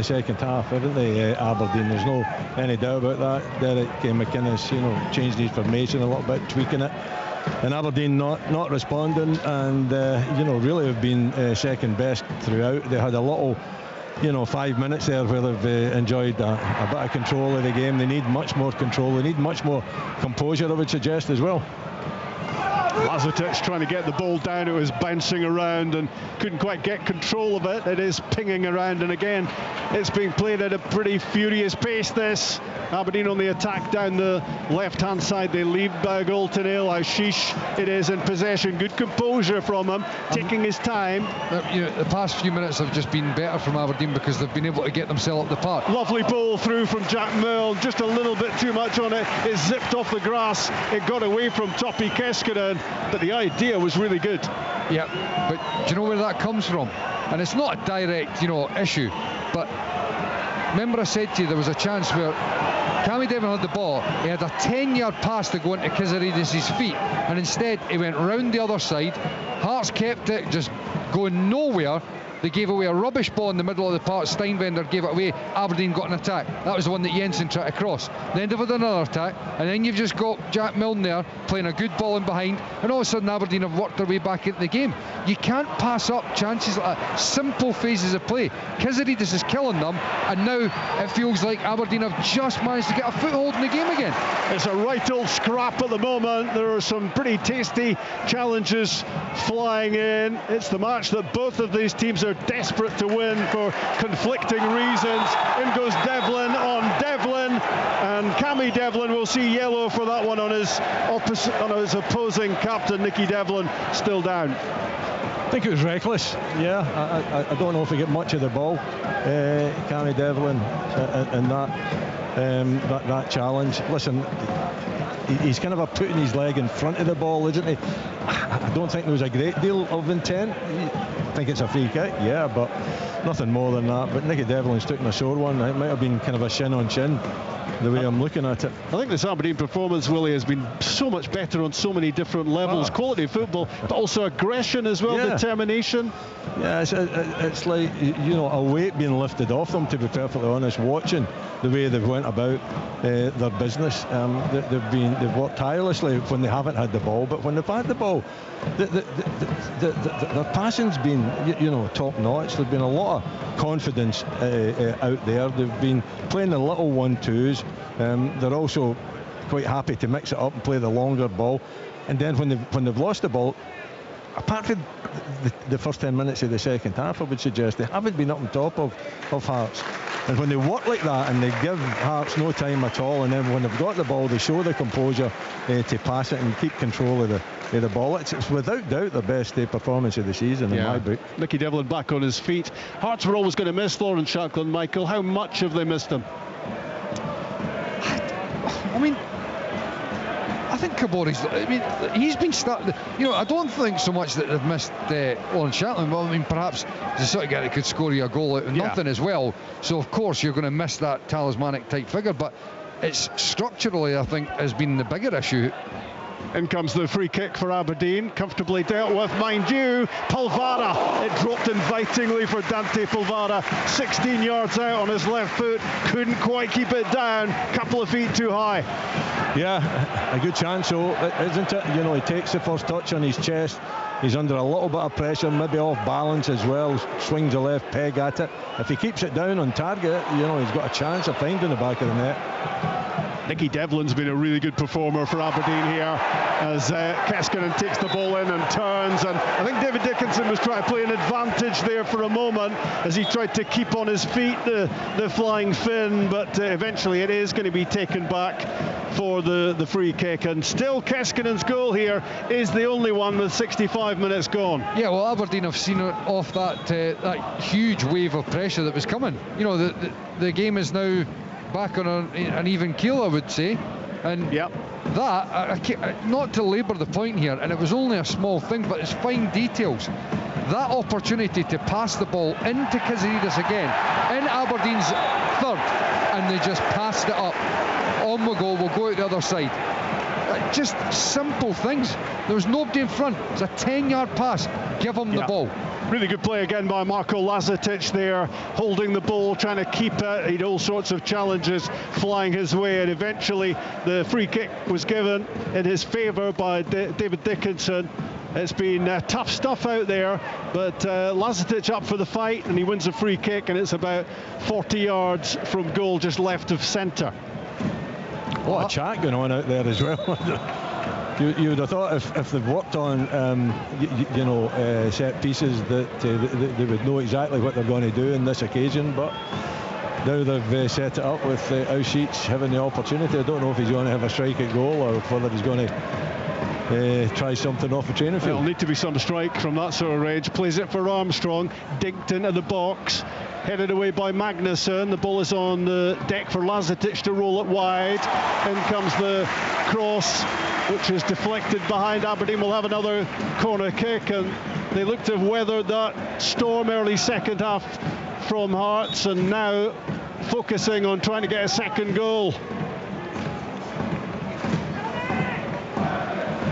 second half, haven't they, Aberdeen? There's no any doubt about that. Derek McInnes, changed his formation a little bit, tweaking it. And Aberdeen not responding, and really have been second best throughout. They had a little 5 minutes there where they've enjoyed a bit of control of the game. They need much more control. They need much more composure, I would suggest, as well. Lazetic trying to get the ball down. It was bouncing around and couldn't quite get control of it. It is pinging around, and again it's being played at a pretty furious pace, this. Aberdeen on the attack down the left-hand side. They leave by a goal to nil. Ashish, it is in possession. Good composure from him, taking his time. The past few minutes have just been better from Aberdeen because they've been able to get themselves up the park. Lovely ball through from Jack Milne. Just a little bit too much on it. It zipped off the grass. It got away from Topi Keskinen, but the idea was really good. Yeah, but do you know where that comes from? And it's not a direct, issue, but remember I said to you there was a chance where Cammy Devlin had the ball. He had a 10-yard pass to go into Kizaridis' feet, and instead he went round the other side. Hearts kept it just going nowhere. They gave away a rubbish ball in the middle of the park. Steinwender gave it away. Aberdeen got an attack. That was the one that Jensen tried to cross. Then they've had another attack, and then you've just got Jack Milne there playing a good ball in behind, and all of a sudden Aberdeen have worked their way back into the game. You can't pass up chances like that. Simple phases of play. Kizaridis is killing them, and now it feels like Aberdeen have just managed to get a foothold in the game again. It's a right old scrap at the moment. There are some pretty tasty challenges flying in. It's the match that both of these teams are desperate to win for conflicting reasons. In goes Devlin on Devlin, and Cammy Devlin will see yellow for that one on his opposing captain. Nicky Devlin still down. I think it was reckless. Yeah, I don't know if he got much of the ball, Cammy Devlin, and that challenge. Listen, he's kind of putting his leg in front of the ball, isn't he? I don't think there was a great deal of intent. think it's a free kick, yeah, but nothing more than that. But Nicky Devlin's taken a sore one. It might have been kind of a shin on shin, the way I'm looking at it. I think this Aberdeen performance, Willie, has been so much better on so many different levels. Quality of football, but also aggression as well, determination. Yeah, it's like, you know, a weight being lifted off them, to be perfectly honest, watching the way they've went about their business. They've worked tirelessly when they haven't had the ball, but when they've had the ball, their passing's been, you know, top notch. There's been a lot of confidence out there. They've been playing the little 1-2s. They're also quite happy to mix it up and play the longer ball. And then when they've lost the ball, apart from the first 10 minutes of the second half, I would suggest they haven't been up on top of Hearts. And when they work like that and they give Hearts no time at all, and then when they've got the ball, they show the composure to pass it and keep control of the ball. It's without doubt the best performance of the season in my book. Nicky Devlin back on his feet. Hearts were always going to miss Lawrence Shankland, Michael. How much have they missed him? I mean, I think Cabore's, he's been starting, you know, I don't think so much that they've missed Lawrence Shankland, but I mean, perhaps the sort of guy that could score you a goal out of nothing as well. So, of course, you're going to miss that talismanic type figure, but it's structurally, I think, has been the bigger issue. In comes the free kick for Aberdeen, comfortably dealt with, mind you. Polvara, it dropped invitingly for Dante Polvara, 16 yards out on his left foot, couldn't quite keep it down, couple of feet too high. Yeah, a good chance, so isn't it? You know, he takes the first touch on his chest, he's under a little bit of pressure, maybe off balance as well, swings a left peg at it. If he keeps it down on target, you know, he's got a chance of finding the back of the net. Nicky Devlin's been a really good performer for Aberdeen here as Keskinen takes the ball in and turns, and I think David Dickinson was trying to play an advantage there for a moment as he tried to keep on his feet the flying Finn, but eventually it is going to be taken back for the free kick, and still Keskinen's goal here is the only one with 65 minutes gone. Yeah, well, Aberdeen have seen it off that huge wave of pressure that was coming. You know, the game is now back on an even keel, I would say, and that, not to labour the point here, and it was only a small thing, but it's fine details. That opportunity to pass the ball into Kazarides again in Aberdeen's third, and they just passed it up. On the goal, we'll go out the other side. Just simple things. There was nobody in front. It's a 10-yard pass. Give them the ball. Really good play again by Marko Lazatic there, holding the ball, trying to keep it. He had all sorts of challenges flying his way, and eventually the free kick was given in his favour by David Dickinson. It's been tough stuff out there, but Lazatic up for the fight, and he wins a free kick, and it's about 40 yards from goal, just left of centre. What a chat going on out there as well. You would have thought if they've worked on set pieces that they would know exactly what they're going to do in this occasion, but now they've set it up with Auschwitz having the opportunity. I don't know if he's going to have a strike at goal or whether he's going to try something off the training field. There'll need to be some strike from that sort of range. Plays it for Armstrong, dinked into the box, headed away by Magnusson. The ball is on the deck for Lazatic to roll it wide. In comes the cross, which is deflected behind. Aberdeen will have another corner kick, and they look to have weathered that storm early second half from Hearts, and now focusing on trying to get a second goal.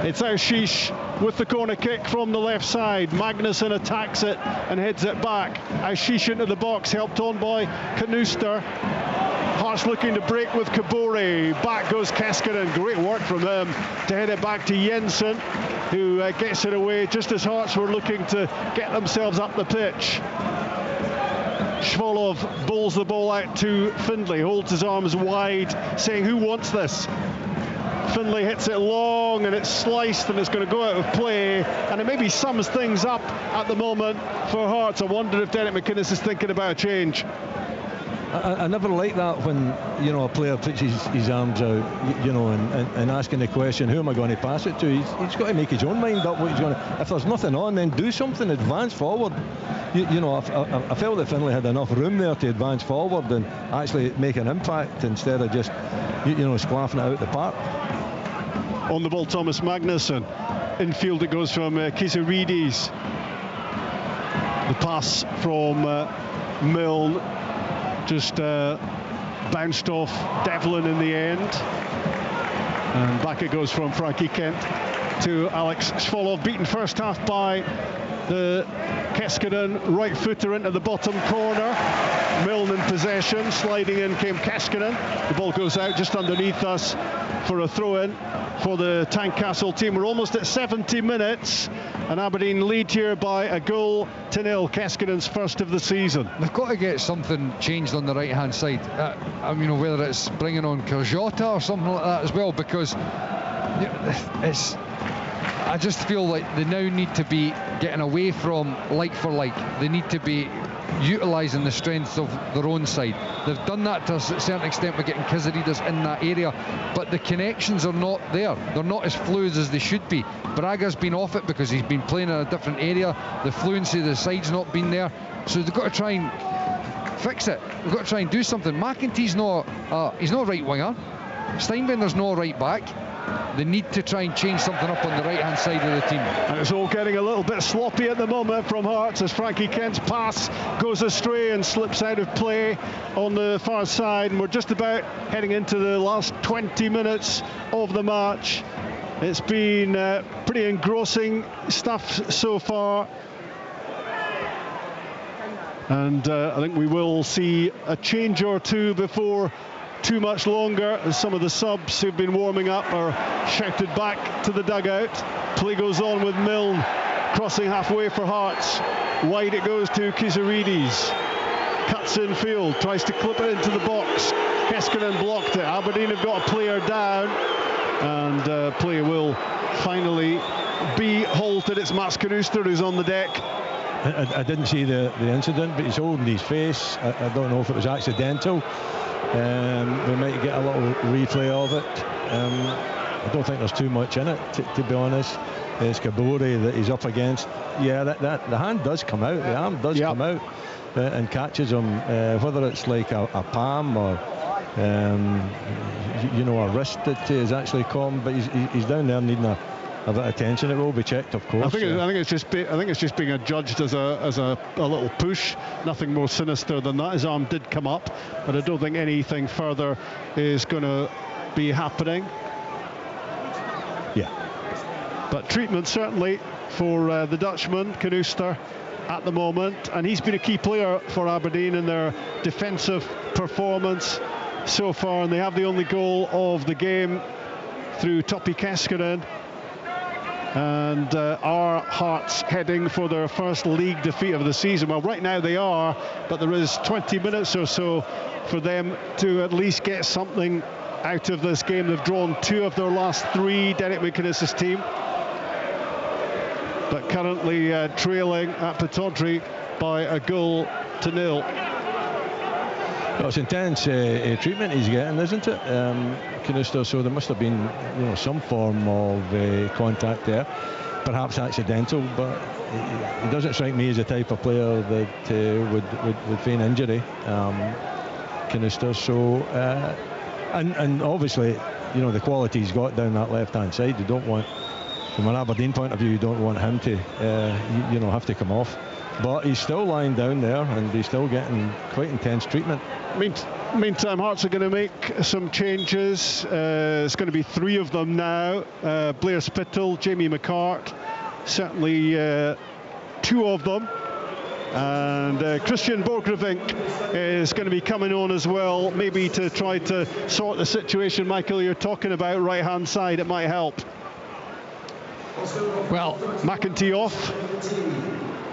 It's Ashish with the corner kick from the left side. Magnusson attacks it and heads it back. Ashish into the box, helped on by Kanuster. Hearts looking to break with Kabore. Back goes Keskinen. Great work from them to head it back to Jensen, who gets it away just as Hearts were looking to get themselves up the pitch. Shvolov bowls the ball out to Findlay, holds his arms wide, saying, "Who wants this?" Findlay hits it long, and it's sliced, and it's going to go out of play, and it maybe sums things up at the moment for Hearts. I wonder if Derek McInnes is thinking about a change. I never like that when, you know, a player puts his arms out, you know, and asking the question, who am I going to pass it to? He's got to make his own mind up what he's going to. If there's nothing on, then do something, advance forward. You know, I felt that Findlay had enough room there to advance forward and actually make an impact instead of just, you know, squaffing it out the park. On the ball, Thomas Magnusson. Infield it goes from Kizarides. The pass from Milne just bounced off Devlin in the end, and back it goes from Frankie Kent to Alex Svolov, beaten first half by the Keskinen right footer into the bottom corner. Milne in possession, sliding in came Keskinen. The ball goes out just underneath us for a throw-in for the Tynecastle team. We're almost at 70 minutes, and Aberdeen lead here by 1-0. Keskinen's first of the season. They've got to get something changed on the right-hand side. Whether it's bringing on Kurjota or something like that as well, because I just feel like they now need to be getting away from like for like. They need to be utilising the strengths of their own side. They've done that to a certain extent by getting Kizarides in that area, but the connections are not there. They're not as fluid as they should be. Braga's been off it because he's been playing in a different area. The fluency of the side's not been there, so they've got to try and fix it. They've got to try and do something. McEntie's not he's not right winger. Steinbender's not right back. They need to try and change something up on the right-hand side of the team. And it's all getting a little bit sloppy at the moment from Hearts as Frankie Kent's pass goes astray and slips out of play on the far side. And we're just about heading into the last 20 minutes of the match. It's been pretty engrossing stuff so far. And I think we will see a change or two before too much longer, as some of the subs who've been warming up are shouted back to the dugout. Play goes on with Milne crossing halfway for Hearts. Wide it goes to Kizarides. Cuts in field, tries to clip it into the box. Keskinen blocked it. Aberdeen have got a player down, and play will finally be halted. It's Mats Knuster who's on the deck. I didn't see the incident, but he's holding his face. I don't know if it was accidental. We might get a little replay of it. I don't think there's too much in it, to be honest. It's Kabori that he's up against. Yeah, that the hand does come out, the arm does come out and catches him, whether it's like a palm or a wrist that is actually caught, but he's down there needing a bit of attention. It will be checked, of course. I think it's just being adjudged as a little push. Nothing more sinister than that. His arm did come up, but I don't think anything further is going to be happening. Yeah. But treatment certainly for the Dutchman, Knuster, at the moment, and he's been a key player for Aberdeen in their defensive performance so far, and they have the only goal of the game through Topi Keskinen. And our Hearts heading for their first league defeat of the season. Well, right now they are, but there is 20 minutes or so for them to at least get something out of this game. They've drawn 2 of their last 3, Derek McInnes' team, but currently trailing at Pittodrie by 1-0. Well, it's intense treatment he's getting, isn't it, Knuster? So there must have been, some form of contact there, perhaps accidental. But he doesn't strike me as the type of player that would feign injury, Knuster. So, and obviously, the quality he's got down that left-hand side. You don't want, from an Aberdeen point of view, you don't want him to, have to come off. But he's still lying down there, and he's still getting quite intense treatment. Meantime, Hearts are going to make some changes. It's going to be 3 of them now. Blair Spittle, Jamie McCart, certainly 2 of them. And Christian Borchgrevink is going to be coming on as well, maybe to try to sort the situation, Michael, you're talking about right-hand side. It might help. Well, McEntie off.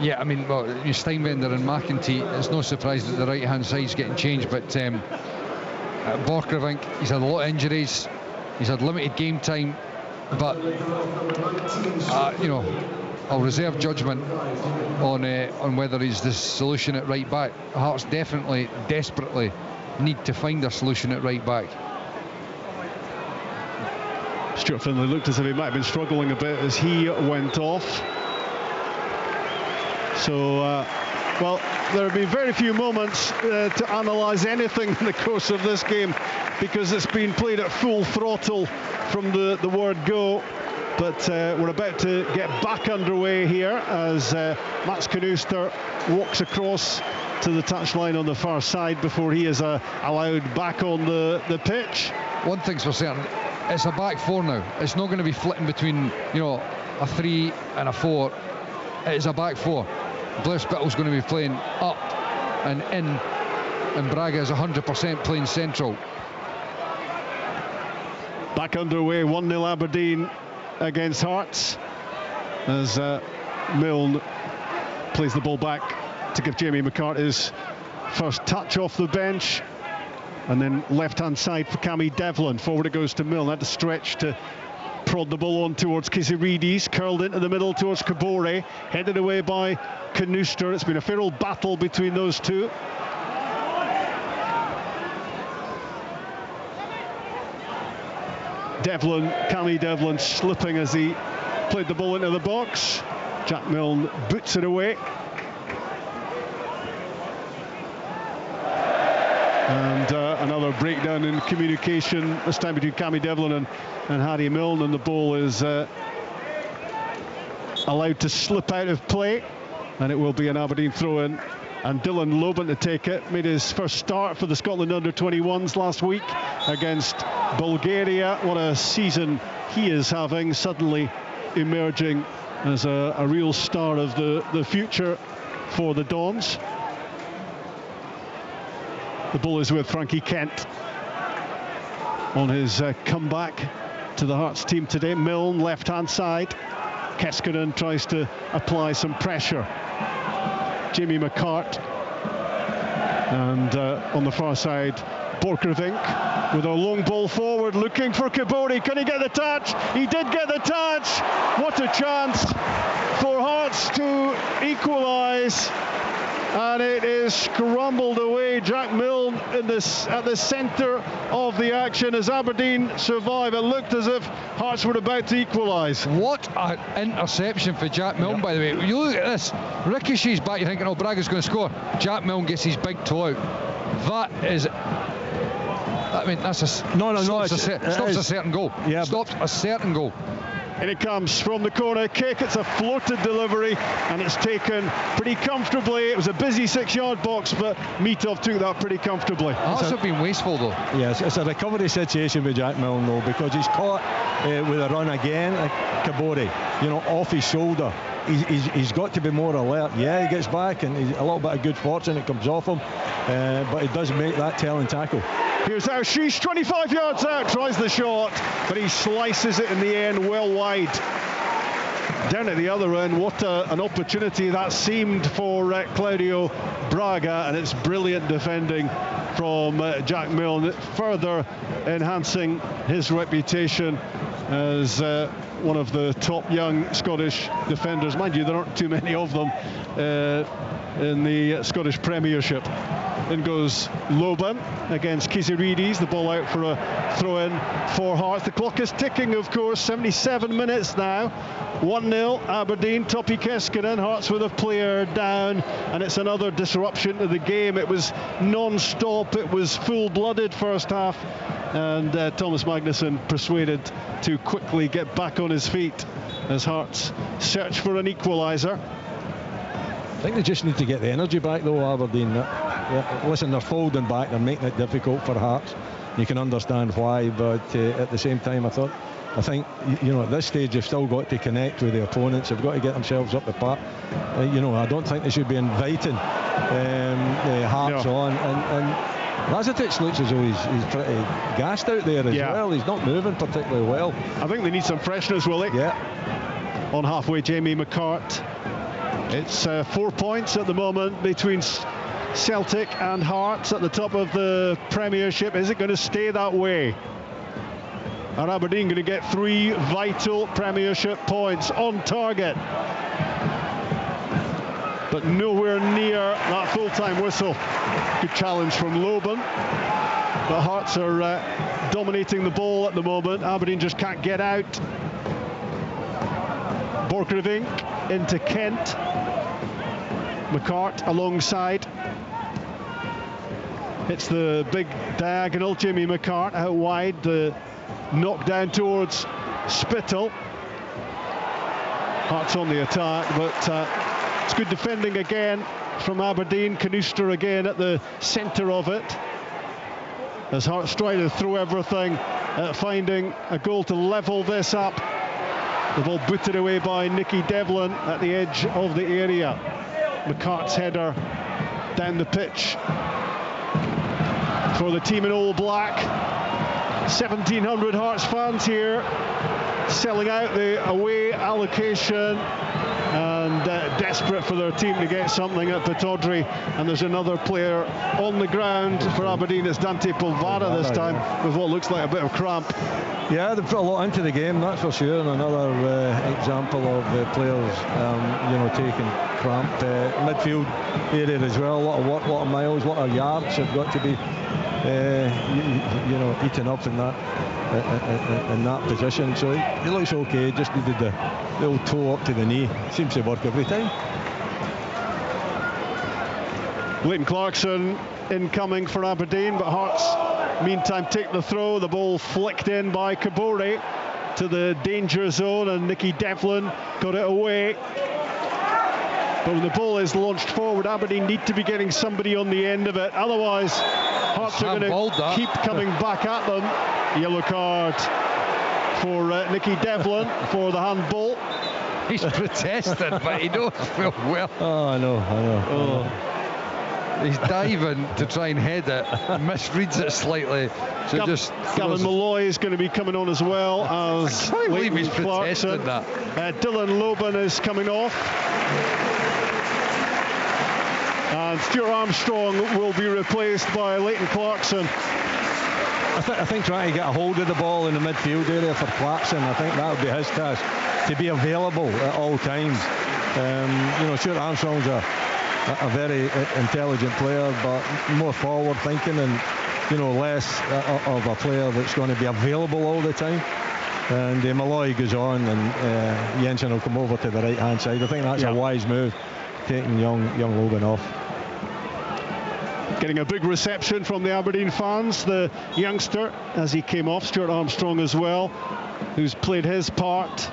Yeah, Steinbender and McEntie, it's no surprise that the right-hand side's getting changed, but Borchgrevink, he's had a lot of injuries, he's had limited game time, but, I'll reserve judgment on whether he's the solution at right back. Hearts definitely, desperately need to find a solution at right back. Stuart Findlay looked as if he might have been struggling a bit as he went off. So, well, there have been very few moments to analyse anything in the course of this game, because it's been played at full throttle from the word go. But we're about to get back underway here as Mats Knuster walks across to the touchline on the far side before he is allowed back on the pitch. One thing's for certain, it's a back four now. It's not going to be flitting between, a 3 and a 4. It is a back four. Blair Spittle's going to be playing up and in, and Braga is 100% playing central. Back underway, 1-0 Aberdeen against Hearts as Milne plays the ball back to give Jamie McCart his first touch off the bench, and then left-hand side for Cammy Devlin. Forward it goes to Milne. Had to stretch to prod the ball on towards Kisiridis, curled into the middle towards Kabore, headed away by Knuster. It's been a fair old battle between those two. Cammy Devlin slipping as he played the ball into the box. Jack Milne boots it away. And another breakdown in communication, this time between Cammy Devlin and Harry Milne, and the ball is allowed to slip out of play, and it will be an Aberdeen throw-in. And Dylan Loban to take it. Made his first start for the Scotland under-21s last week against Bulgaria. What a season he is having, suddenly emerging as a real star of the future for the Dons. The ball is with Frankie Kent on his comeback to the Hearts team today. Milne, left-hand side. Keskinen tries to apply some pressure. Jamie McCart, and on the far side, Borchgrevink with a long ball forward, looking for Kabore. Can he get the touch? He did get the touch. What a chance for Hearts to equalise, and it is scrambled away. Jack Milne at the centre of the action as Aberdeen survive. It looked as if Hearts were about to equalise. What an interception for Jack Milne, by the way. You look at this, ricochets back, you're thinking, Braga's going to score. Jack Milne gets his big toe out. That's a stops a certain goal. Yeah, stops a certain goal. And it comes from the corner kick. It's a floated delivery, and it's taken pretty comfortably. It was a busy 6-yard box, but Mitov took that pretty comfortably. That's also been wasteful, though. Yes, it's a recovery situation with Jack Milne, though, because he's caught with a run again at Kabore, off his shoulder. He's got to be more alert. Yeah, he gets back, and a little bit of good fortune, it comes off him, but he does make that telling tackle. Here's Sheesh, 25 yards out, tries the shot, but he slices it in the end well wide. Down at the other end, what an opportunity that seemed for Claudio Braga, and it's brilliant defending from Jack Milne, further enhancing his reputation as one of the top young Scottish defenders. Mind you, there aren't too many of them in the Scottish Premiership. In goes Loban against Kisiridis. The ball out for a throw-in for Hearts. The clock is ticking, of course. 77 minutes now. 1-0 Aberdeen. Topi Keskinen. Hearts with a player down, and it's another disruption to the game. It was non-stop. It was full-blooded first half, and Thomas Magnusson persuaded to quickly get back on his feet as Hearts search for an equaliser. I think they just need to get the energy back, though, Aberdeen. Listen, they're folding back, they're making it difficult for Hearts. You can understand why, but at the same time, I think at this stage they've still got to connect with the opponents. They've got to get themselves up the park. I don't think they should be inviting Hearts on. And Lazatic looks as though he's pretty gassed out there as well. He's not moving particularly well. I think they need some freshness, will they? Yeah. On halfway, Jamie McCart. It's 4 points at the moment between Celtic and Hearts at the top of the Premiership. Is it going to stay that way? Are Aberdeen going to get 3 vital Premiership points on target? But nowhere near that full-time whistle. Good challenge from Loban. But Hearts are dominating the ball at the moment. Aberdeen just can't get out. Borchgrevink into Kent. McCart alongside. Hits the big diagonal. Jimmy McCart out wide. The knock down towards Spittle. Hearts on the attack, but it's good defending again from Aberdeen. Canooster again at the centre of it, as Hearts try to throw everything at finding a goal to level this up. The ball booted away by Nicky Devlin at the edge of the area. McCart's header down the pitch for the team in all black. 1,700 Hearts fans here, selling out the away allocation and desperate for their team to get something at Pittodrie. And there's another player on the ground for Aberdeen. It's Dante Polvara this time, with what looks like a bit of cramp. Yeah, they've put a lot into the game, that's for sure. And another example of players, taking cramp. Midfield area as well. A lot of work, a lot of miles, a lot of yards have got to be, eaten up in that position. So he looks okay. Just needed the old toe up to the knee. Seems to work every time. Leighton Clarkson incoming for Aberdeen, but Hearts meantime take the throw. The ball flicked in by Kabore to the danger zone, and Nicky Devlin got it away. But when the ball is launched forward, Aberdeen need to be getting somebody on the end of it. Otherwise, Hearts are going to keep coming back at them. Yellow card for Nicky Devlin for the handball. He's protested, but he knows full well. Oh, I know. He's diving to try and head it, misreads it slightly. So Gavin Malloy is going to be coming on as well as I can't believe he's Clarkson. protested that. Dylan Loban is coming off. And Stuart Armstrong will be replaced by Leighton Clarkson. I think trying to get a hold of the ball in the midfield area for Clarkson, I think that would be his task, to be available at all times. Stuart Armstrong's a very intelligent player, but more forward thinking, and less of a player that's going to be available all the time. And Malloy goes on, and Jensen will come over to the right hand side. I think that's a wise move, taking young Logan off. Getting a big reception from the Aberdeen fans, the youngster, as he came off, Stuart Armstrong as well, who's played his part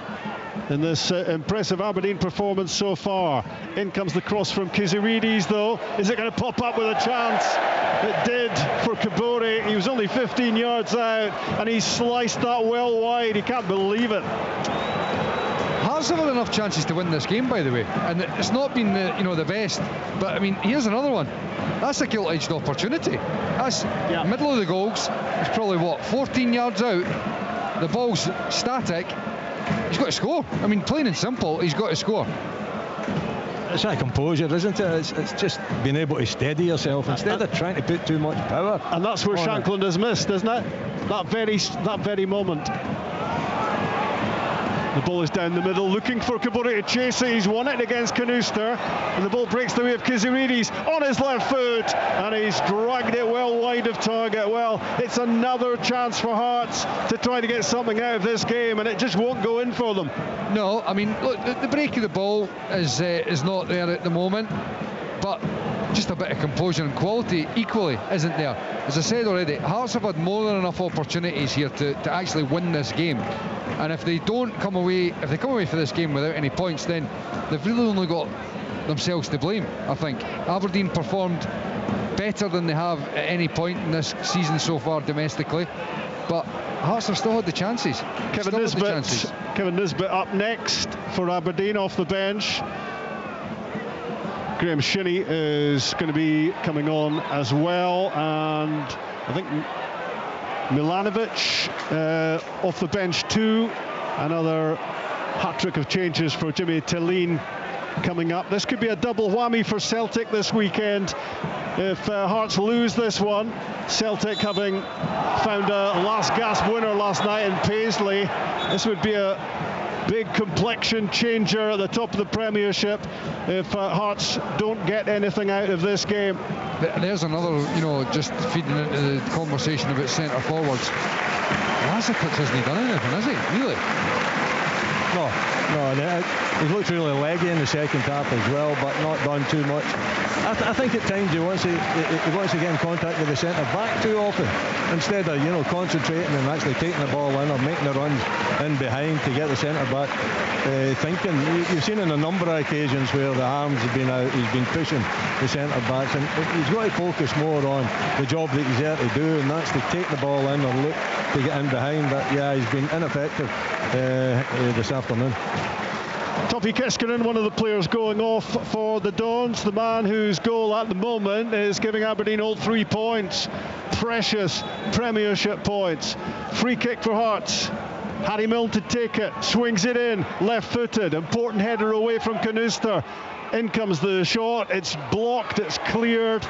in this impressive Aberdeen performance so far. In comes the cross from Kiziridis, though. Is it going to pop up with a chance? It did for Kabore. He was only 15 yards out, and he sliced that well wide. He can't believe it. Hearts have had enough chances to win this game, by the way, and it's not been the best. But I mean, here's another one. That's a gilt-edged opportunity. That's middle of the goals. It's probably 14 yards out. The ball's static. He's got to score. I mean, plain and simple, he's got to score. It's that composure, isn't it? It's just being able to steady yourself instead of trying to put too much power. And that's where Shankland has missed, isn't it? That very moment. The ball is down the middle, looking for Kabore to chase it. He's won it against Canooster, and the ball breaks the way of Kiziridis on his left foot, and he's dragged it well wide of target. Well, it's another chance for Hearts to try to get something out of this game, and it just won't go in for them. No, I mean, look, the break of the ball is not there at the moment, but just a bit of composure and quality equally isn't there. As I said already, Hearts have had more than enough opportunities here to actually win this game. And if they come away for this game without any points, then they've really only got themselves to blame, I think. Aberdeen performed better than they have at any point in this season so far domestically, but Hearts have still had the chances. Kevin Nisbet up next for Aberdeen off the bench. Graham Shinney is going to be coming on as well, and I think Milanovic off the bench too. Another hat-trick of changes for Jimmy Tillene coming up. This could be a double whammy for Celtic this weekend if Hearts lose this one. Celtic having found a last gasp winner last night in Paisley. This would be a big complexion changer at the top of the Premiership if Hearts don't get anything out of this game. There's another, just feeding into the conversation about centre forwards. Lazakic hasn't done anything, has he? Really? No, he looked really leggy in the second half as well, but not done too much. I think at times he wants to get in contact with the centre back too often, instead of concentrating and actually taking the ball in or making the runs in behind to get the centre back thinking. You've seen on a number of occasions where the arms have been out, he's been pushing the centre backs, and he's got to focus more on the job that he's there to do, and that's to take the ball in or look to get in behind. But yeah, he's been ineffective this afternoon. Topi Keskinen, one of the players going off for the Dons, the man whose goal at the moment is giving Aberdeen all 3 points. Precious Premiership points. Free kick for Hearts. Harry Milne to take it, swings it in, left-footed, important header away from Canuster. In comes the shot, it's blocked, it's cleared.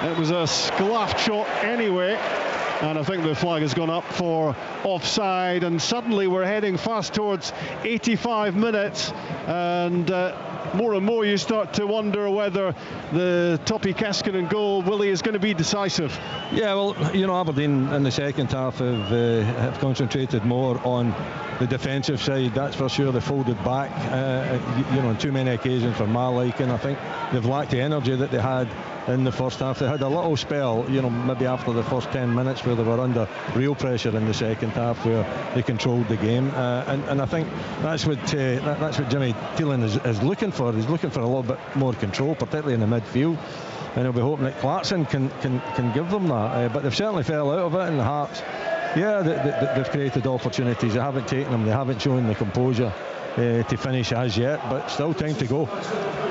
It was a sclaffed shot anyway. And I think the flag has gone up for offside, and suddenly we're heading fast towards 85 minutes, and more and more you start to wonder whether the Topi Keskinen goal, Willie, is going to be decisive. Yeah, well, Aberdeen in the second half have concentrated more on the defensive side, that's for sure. They folded back on too many occasions for my liking. I think they've lacked the energy that they had in the first half. They had a little spell, maybe after the first 10 minutes where they were under real pressure in the second half, where they controlled the game, and I think that's what Jimmy Thielen is looking for. He's looking for a little bit more control, particularly in the midfield, and he'll be hoping that Clarkson can give them that, but they've certainly fell out of it in the Hearts. Yeah, they've created opportunities, they haven't taken them, they haven't shown the composure to finish as yet, but still time to go.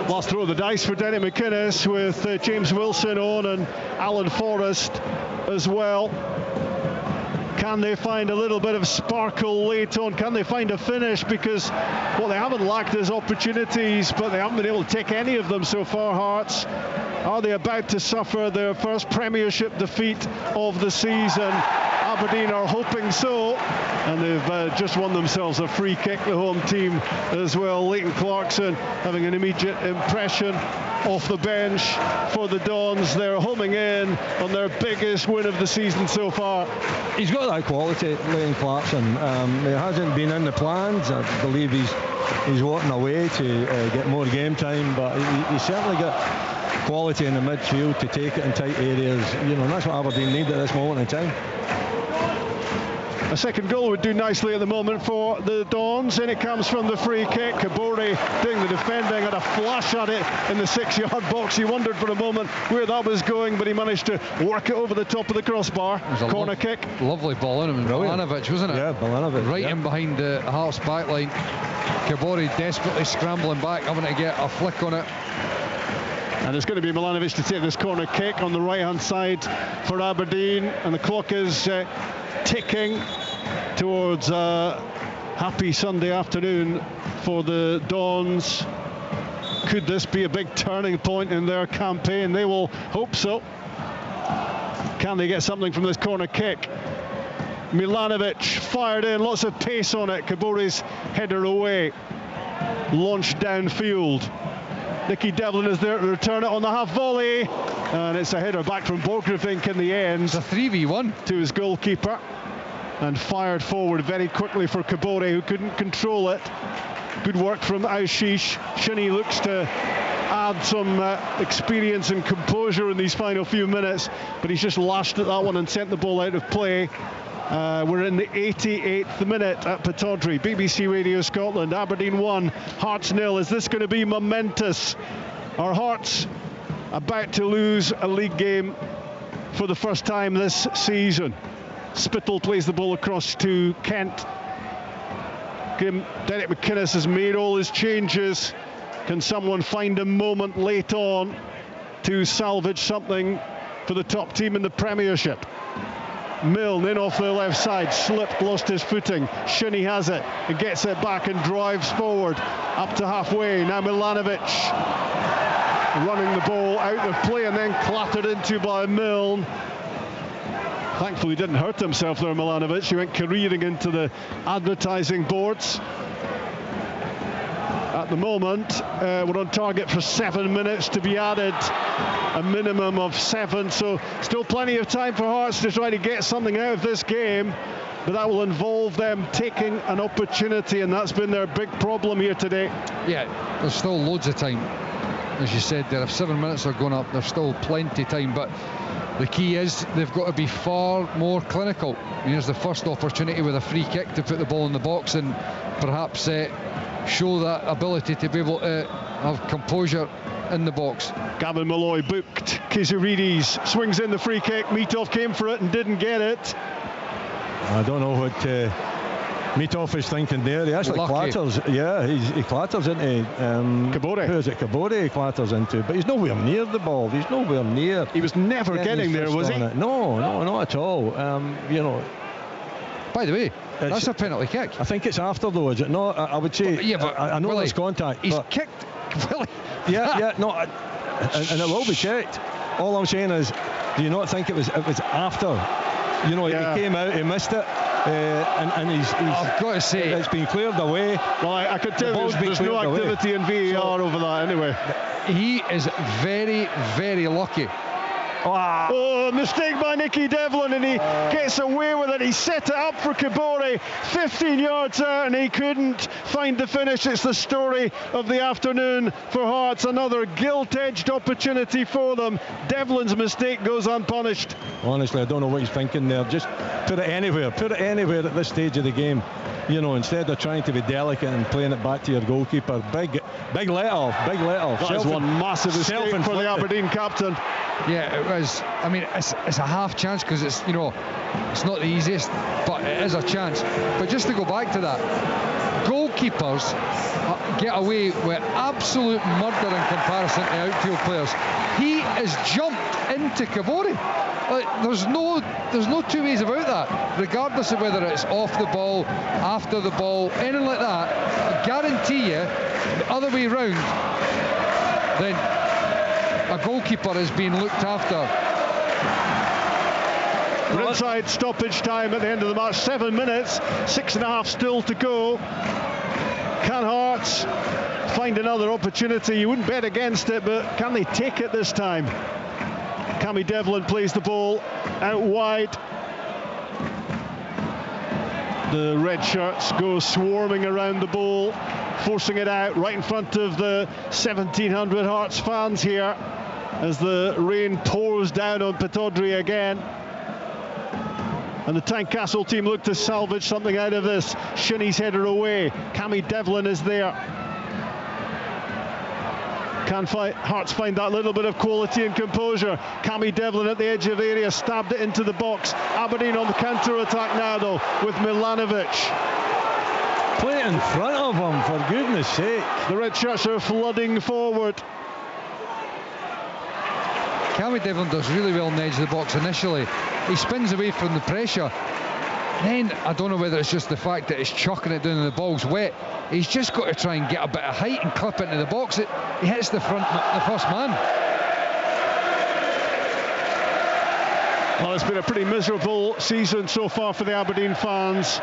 Last throw of the dice for Derek McInnes, with James Wilson on and Alan Forrest as well. Can they find a little bit of sparkle late on? Can they find a finish? Because what they haven't lacked is opportunities, but they haven't been able to take any of them so far, Hearts. Are they about to suffer their first Premiership defeat of the season? Aberdeen are hoping so, and they've just won themselves a free kick, the home team as well. Leighton Clarkson having an immediate impression off the bench for the Dons. They're homing in on their biggest win of the season so far. He's got that quality, Leighton Clarkson. It hasn't been in the plans. I believe he's wanting away to get more game time, but he's certainly got quality in the midfield to take it in tight areas, and that's what Aberdeen need at this moment in time. A second goal would do nicely at the moment for the Dons. In it comes from the free kick. Kabore doing the defending, had a flash at it in the 6-yard box. He wondered for a moment where that was going, but he managed to work it over the top of the crossbar. Corner kick. Lovely ball in him. Milanovic, wasn't it? Yeah, Milanovic. Right in behind the Hearts backline. Kabore desperately scrambling back, having to get a flick on it. And it's going to be Milanovic to take this corner kick on the right-hand side for Aberdeen. And the clock is ticking towards a happy Sunday afternoon for the Dons. Could this be a big turning point in their campaign? They will hope so. Can they get something from this corner kick? Milanovic fired in, lots of pace on it. Kabore's header away, launched downfield. Nicky Devlin is there to return it on the half volley, and it's a header back from Borchgrevink in the end. It's a 3v1 to his goalkeeper, and fired forward very quickly for Kabore, who couldn't control it. Good work from Ashish. Shinnie looks to add some experience and composure in these final few minutes, but he's just lashed at that one and sent the ball out of play. We're in the 88th minute at Pittodrie. BBC Radio Scotland. Aberdeen 1, Hearts 0. Is this going to be momentous? Are Hearts about to lose a league game for the first time this season? Spittle plays the ball across to Kent. Derek McInnes has made all his changes. Can someone find a moment late on to salvage something for the top team in the Premiership? Milne in off the left side, slipped, lost his footing. Shinnie has it and gets it back and drives forward up to halfway. Now Milanovic running the ball out of play and then clattered into by Milne. Thankfully he didn't hurt himself there, Milanovic. He went careering into the advertising boards. At the moment, we're on target for 7 minutes to be added, a minimum of 7, so still plenty of time for Hearts to try to get something out of this game. but that will involve them taking an opportunity, and that's been their big problem here today. Yeah, there's still loads of time. As you said there, if 7 minutes are going up, there's still plenty of time, but the key is they've got to be far more clinical. Here's the first opportunity with a free kick to put the ball in the box and perhaps show that ability to be able to have composure in the box. Gavin Malloy booked. Kizurides swings in the free kick. Mitov came for it and didn't get it. I don't know what Mitov is thinking there. He actually clatters. Yeah, he clatters into Kabore. Who is it? Kabore he clatters into, but he's nowhere near the ball. He's nowhere near. He was never getting there, was he? No, not at all. By the way, that's a penalty kick. I think it's after though, is it not? I would say. Yeah, but I know there's contact. He's kicked. Willie. Yeah, no, and it will be checked. All I'm saying is, do you not think it was after? He came out, he missed it, and he's I've got to say, it's been cleared away. Well, I could tell there's no activity in VAR over that anyway. He is very, very lucky. Oh, mistake by Nicky Devlin, and he gets away with it. He set it up for Kabore, 15 yards out, and he couldn't find the finish. It's the story of the afternoon for Hearts. Another gilt-edged opportunity for them. Devlin's mistake goes unpunished. Honestly, I don't know what he's thinking there. Just put it anywhere at this stage of the game. Instead of trying to be delicate and playing it back to your goalkeeper. Big let off. That is one massive escape for the Aberdeen captain. Yeah, it was. I mean, it's a half chance because it's it's not the easiest, but it is a chance. But just to go back to that, goalkeepers get away with absolute murder in comparison to outfield players. He has jumped into Kabore. There's no two ways about that, regardless of whether it's off the ball, after the ball, anything like that. I guarantee you, the other way round, then a goalkeeper is being looked after. We're inside stoppage time at the end of the match. 7 minutes, 6.5 still to go. Can Hearts find another opportunity? You wouldn't bet against it, but can they take it this time? Cammy Devlin plays the ball out wide. The red shirts go swarming around the ball, forcing it out right in front of the 1,700 Hearts fans here as the rain pours down on Pittodrie again. And the Tynecastle team look to salvage something out of this. Shinnie's header away. Cammy Devlin is there. Can Hearts find that little bit of quality and composure? Cammy Devlin at the edge of the area, stabbed it into the box. Aberdeen on the counter-attack now though, with Milanovic. Play it in front of him, for goodness sake. The red shirts are flooding forward. Cammy Devlin does really well on the edge of the box initially. He spins away from the pressure. Then, I don't know whether it's just the fact that he's chucking it down and the ball's wet. He's just got to try and get a bit of height and clip into the box. He hits the first man. Well, it's been a pretty miserable season so far for the Aberdeen fans,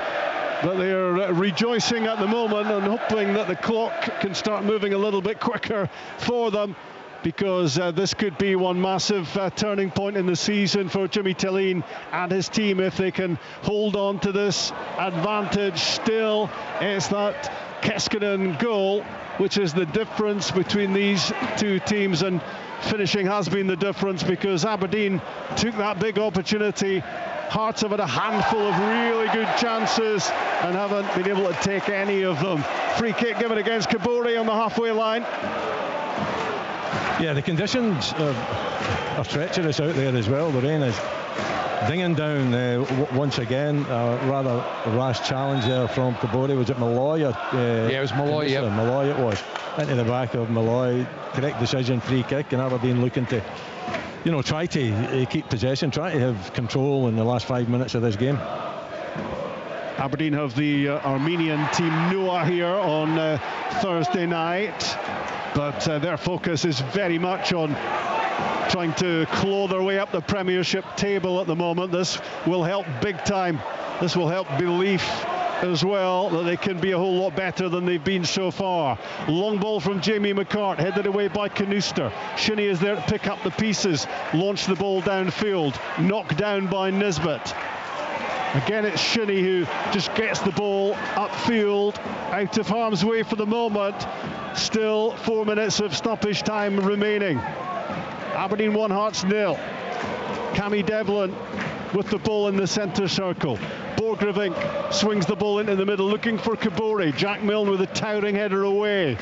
but they're rejoicing at the moment and hoping that the clock can start moving a little bit quicker for them, because this could be one massive turning point in the season for Jimmy Tilleen and his team if they can hold on to this advantage still. It's that Keskinen goal which is the difference between these two teams, and finishing has been the difference because Aberdeen took that big opportunity. Hearts have had a handful of really good chances and haven't been able to take any of them. Free kick given against Kabore on the halfway line. Yeah, the conditions are treacherous out there as well. The rain is dinging down once again. Rather rash challenge there from Kabore. Was it Malloy? Yeah, it was Malloy. Yeah, Malloy it was. Into the back of Malloy. Correct decision, free kick, and Aberdeen looking to, try to keep possession, try to have control in the last 5 minutes of this game. Aberdeen have the Armenian team Noah here on Thursday night, but their focus is very much on trying to claw their way up the Premiership table at the moment. This will help big time. This will help belief as well that they can be a whole lot better than they've been so far. Long ball from Jamie McCart, headed away by Canuster. Shinnie is there to pick up the pieces, launch the ball downfield, knocked down by Nisbet. Again, it's Shinnie who just gets the ball upfield, out of harm's way for the moment. Still 4 minutes of stoppage time remaining. Aberdeen 1, Hearts 0. Cammy Devlin with the ball in the centre circle. Borgravink swings the ball into the middle, looking for Kabore. Jack Milne with a towering header away.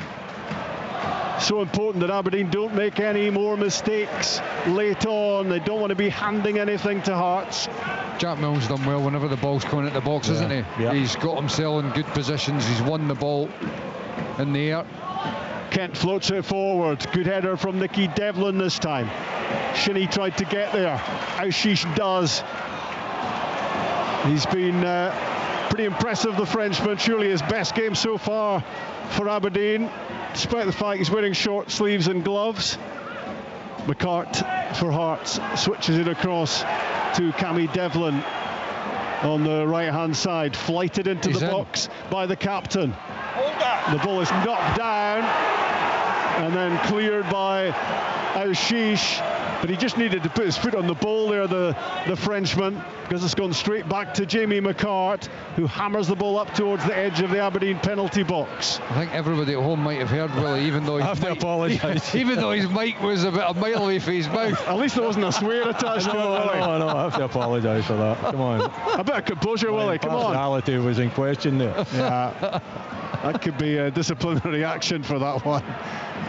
So important that Aberdeen don't make any more mistakes late on. They don't want to be handing anything to Hearts. Jack Milne's done well whenever the ball's coming at the box, isn't he? Yeah. He's got himself in good positions. He's won the ball in the air. Kent floats it forward. Good header from Nicky Devlin this time. Shinnie tried to get there. Ashish does. He's been pretty impressive, the Frenchman. Surely his best game so far for Aberdeen, despite the fact he's wearing short sleeves and gloves. McCart for Hearts switches it across to Cammy Devlin on the right hand side, flighted into the box by the captain. The ball is knocked down and then cleared by Ashish, but he just needed to put his foot on the ball there, the Frenchman, because it's gone straight back to Jamie McCart, who hammers the ball up towards the edge of the Aberdeen penalty box. I think everybody at home might have heard Willie, even though I have to apologise. Even though his mic was about a mile away from his mouth. At least there wasn't a swear attached to it, Willie. No, I have to apologise for that. Come on. A bit of composure, Willie, come on. Personality was in question there. Yeah, that could be a disciplinary action for that one.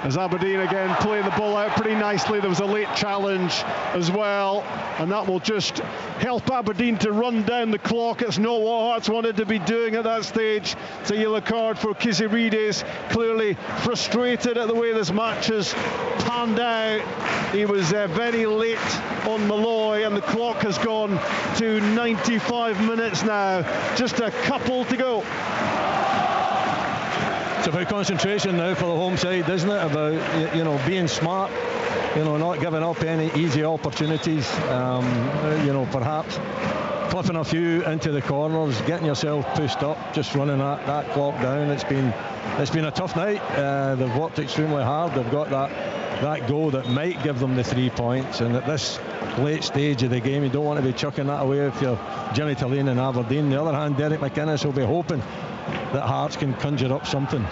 As Aberdeen again play the ball out pretty nicely. There was a late challenge as well, and that will just help Aberdeen to run down the clock. It's not what Hearts wanted to be doing at that stage. It's a yellow card for Kizirides, clearly frustrated at the way this match has panned out. He was very late on Malloy, and the clock has gone to 95 minutes now. Just a couple to go. It's about concentration now for the home side, isn't it? About, you know, being smart, you know, not giving up any easy opportunities, you know, perhaps clipping a few into the corners, getting yourself pushed up, just running that clock down. It's been a tough night. They've worked extremely hard. They've got that goal that might give them the 3 points, and at this late stage of the game, you don't want to be chucking that away if you're Jimmy Tulane and Aberdeen. On the other hand, Derek McInnes will be hoping that Hearts can conjure up something.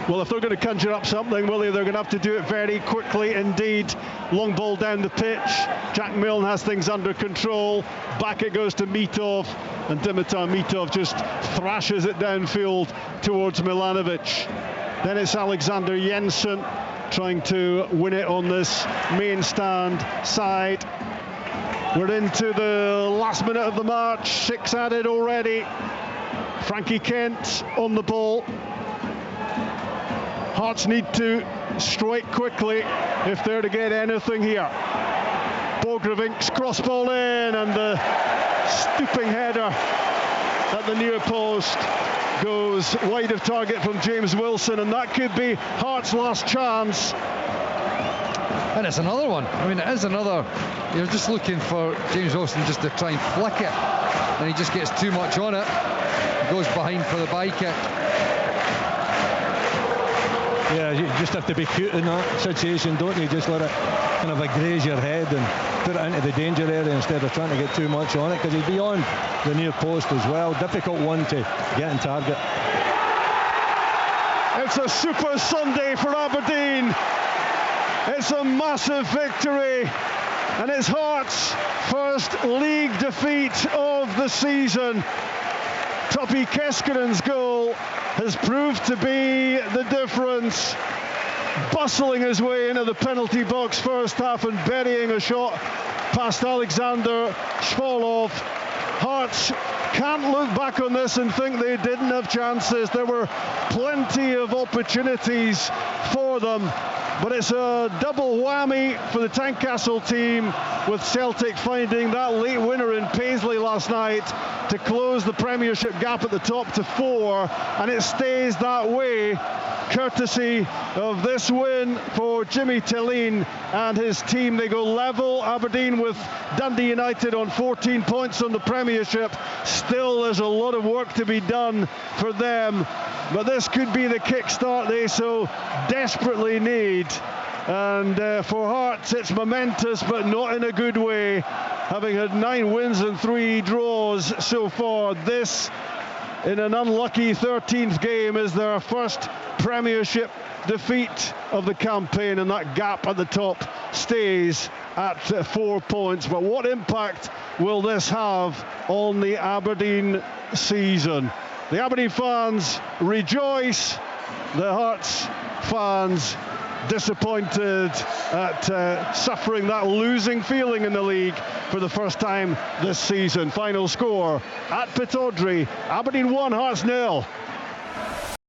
Well, if they're going to conjure up something, Willie, they're going to have to do it very quickly indeed. Long ball down the pitch. Jack Milne has things under control. Back it goes to Mitov, and Dimitar Mitov just thrashes it downfield towards Milanovic. Then it's Alexander Jensen trying to win it on this main stand side. We're into the last minute of the match. 6 added already. Frankie Kent on the ball. Hearts need to strike quickly if they're to get anything here. Borgravink's cross ball in, and the stooping header at the near post goes wide of target from James Wilson, and that could be Hearts' last chance. And it's another one. I mean, it is another. You're just looking for James Wilson just to try and flick it, and he just gets too much on it. Goes behind for the bye kick. Yeah, you just have to be cute in that situation, don't you? Just let it kind of graze your head and put it into the danger area instead of trying to get too much on it, because he's beyond the near post as well. Difficult one to get in target. It's a super Sunday for Aberdeen. It's a massive victory, and it's Hearts' first league defeat of the season. Topi Keskinen's goal has proved to be the difference, bustling his way into the penalty box first half and burying a shot past Alexander Shvolov. Hearts can't look back on this and think they didn't have chances. There were plenty of opportunities for them, but it's a double whammy for the Tynecastle team, with Celtic finding that late winner in Paisley last night to close the Premiership gap at the top to 4, and it stays that way courtesy of this win for Jimmy Tulane and his team. They go level, Aberdeen, with Dundee United on 14 points on the Premiership. Still, there's a lot of work to be done for them, but this could be the kickstart they so desperately need. And for Hearts, it's momentous, but not in a good way. having had 9 wins and 3 draws so far. This, in an unlucky 13th game, is their first Premiership defeat of the campaign, and that gap at the top stays at 4 points. But what impact will this have on the Aberdeen season? The Aberdeen fans rejoice, the Hearts fans disappointed at suffering that losing feeling in the league for the first time this season. Final score at Pittodrie, Aberdeen 1, Hearts 0.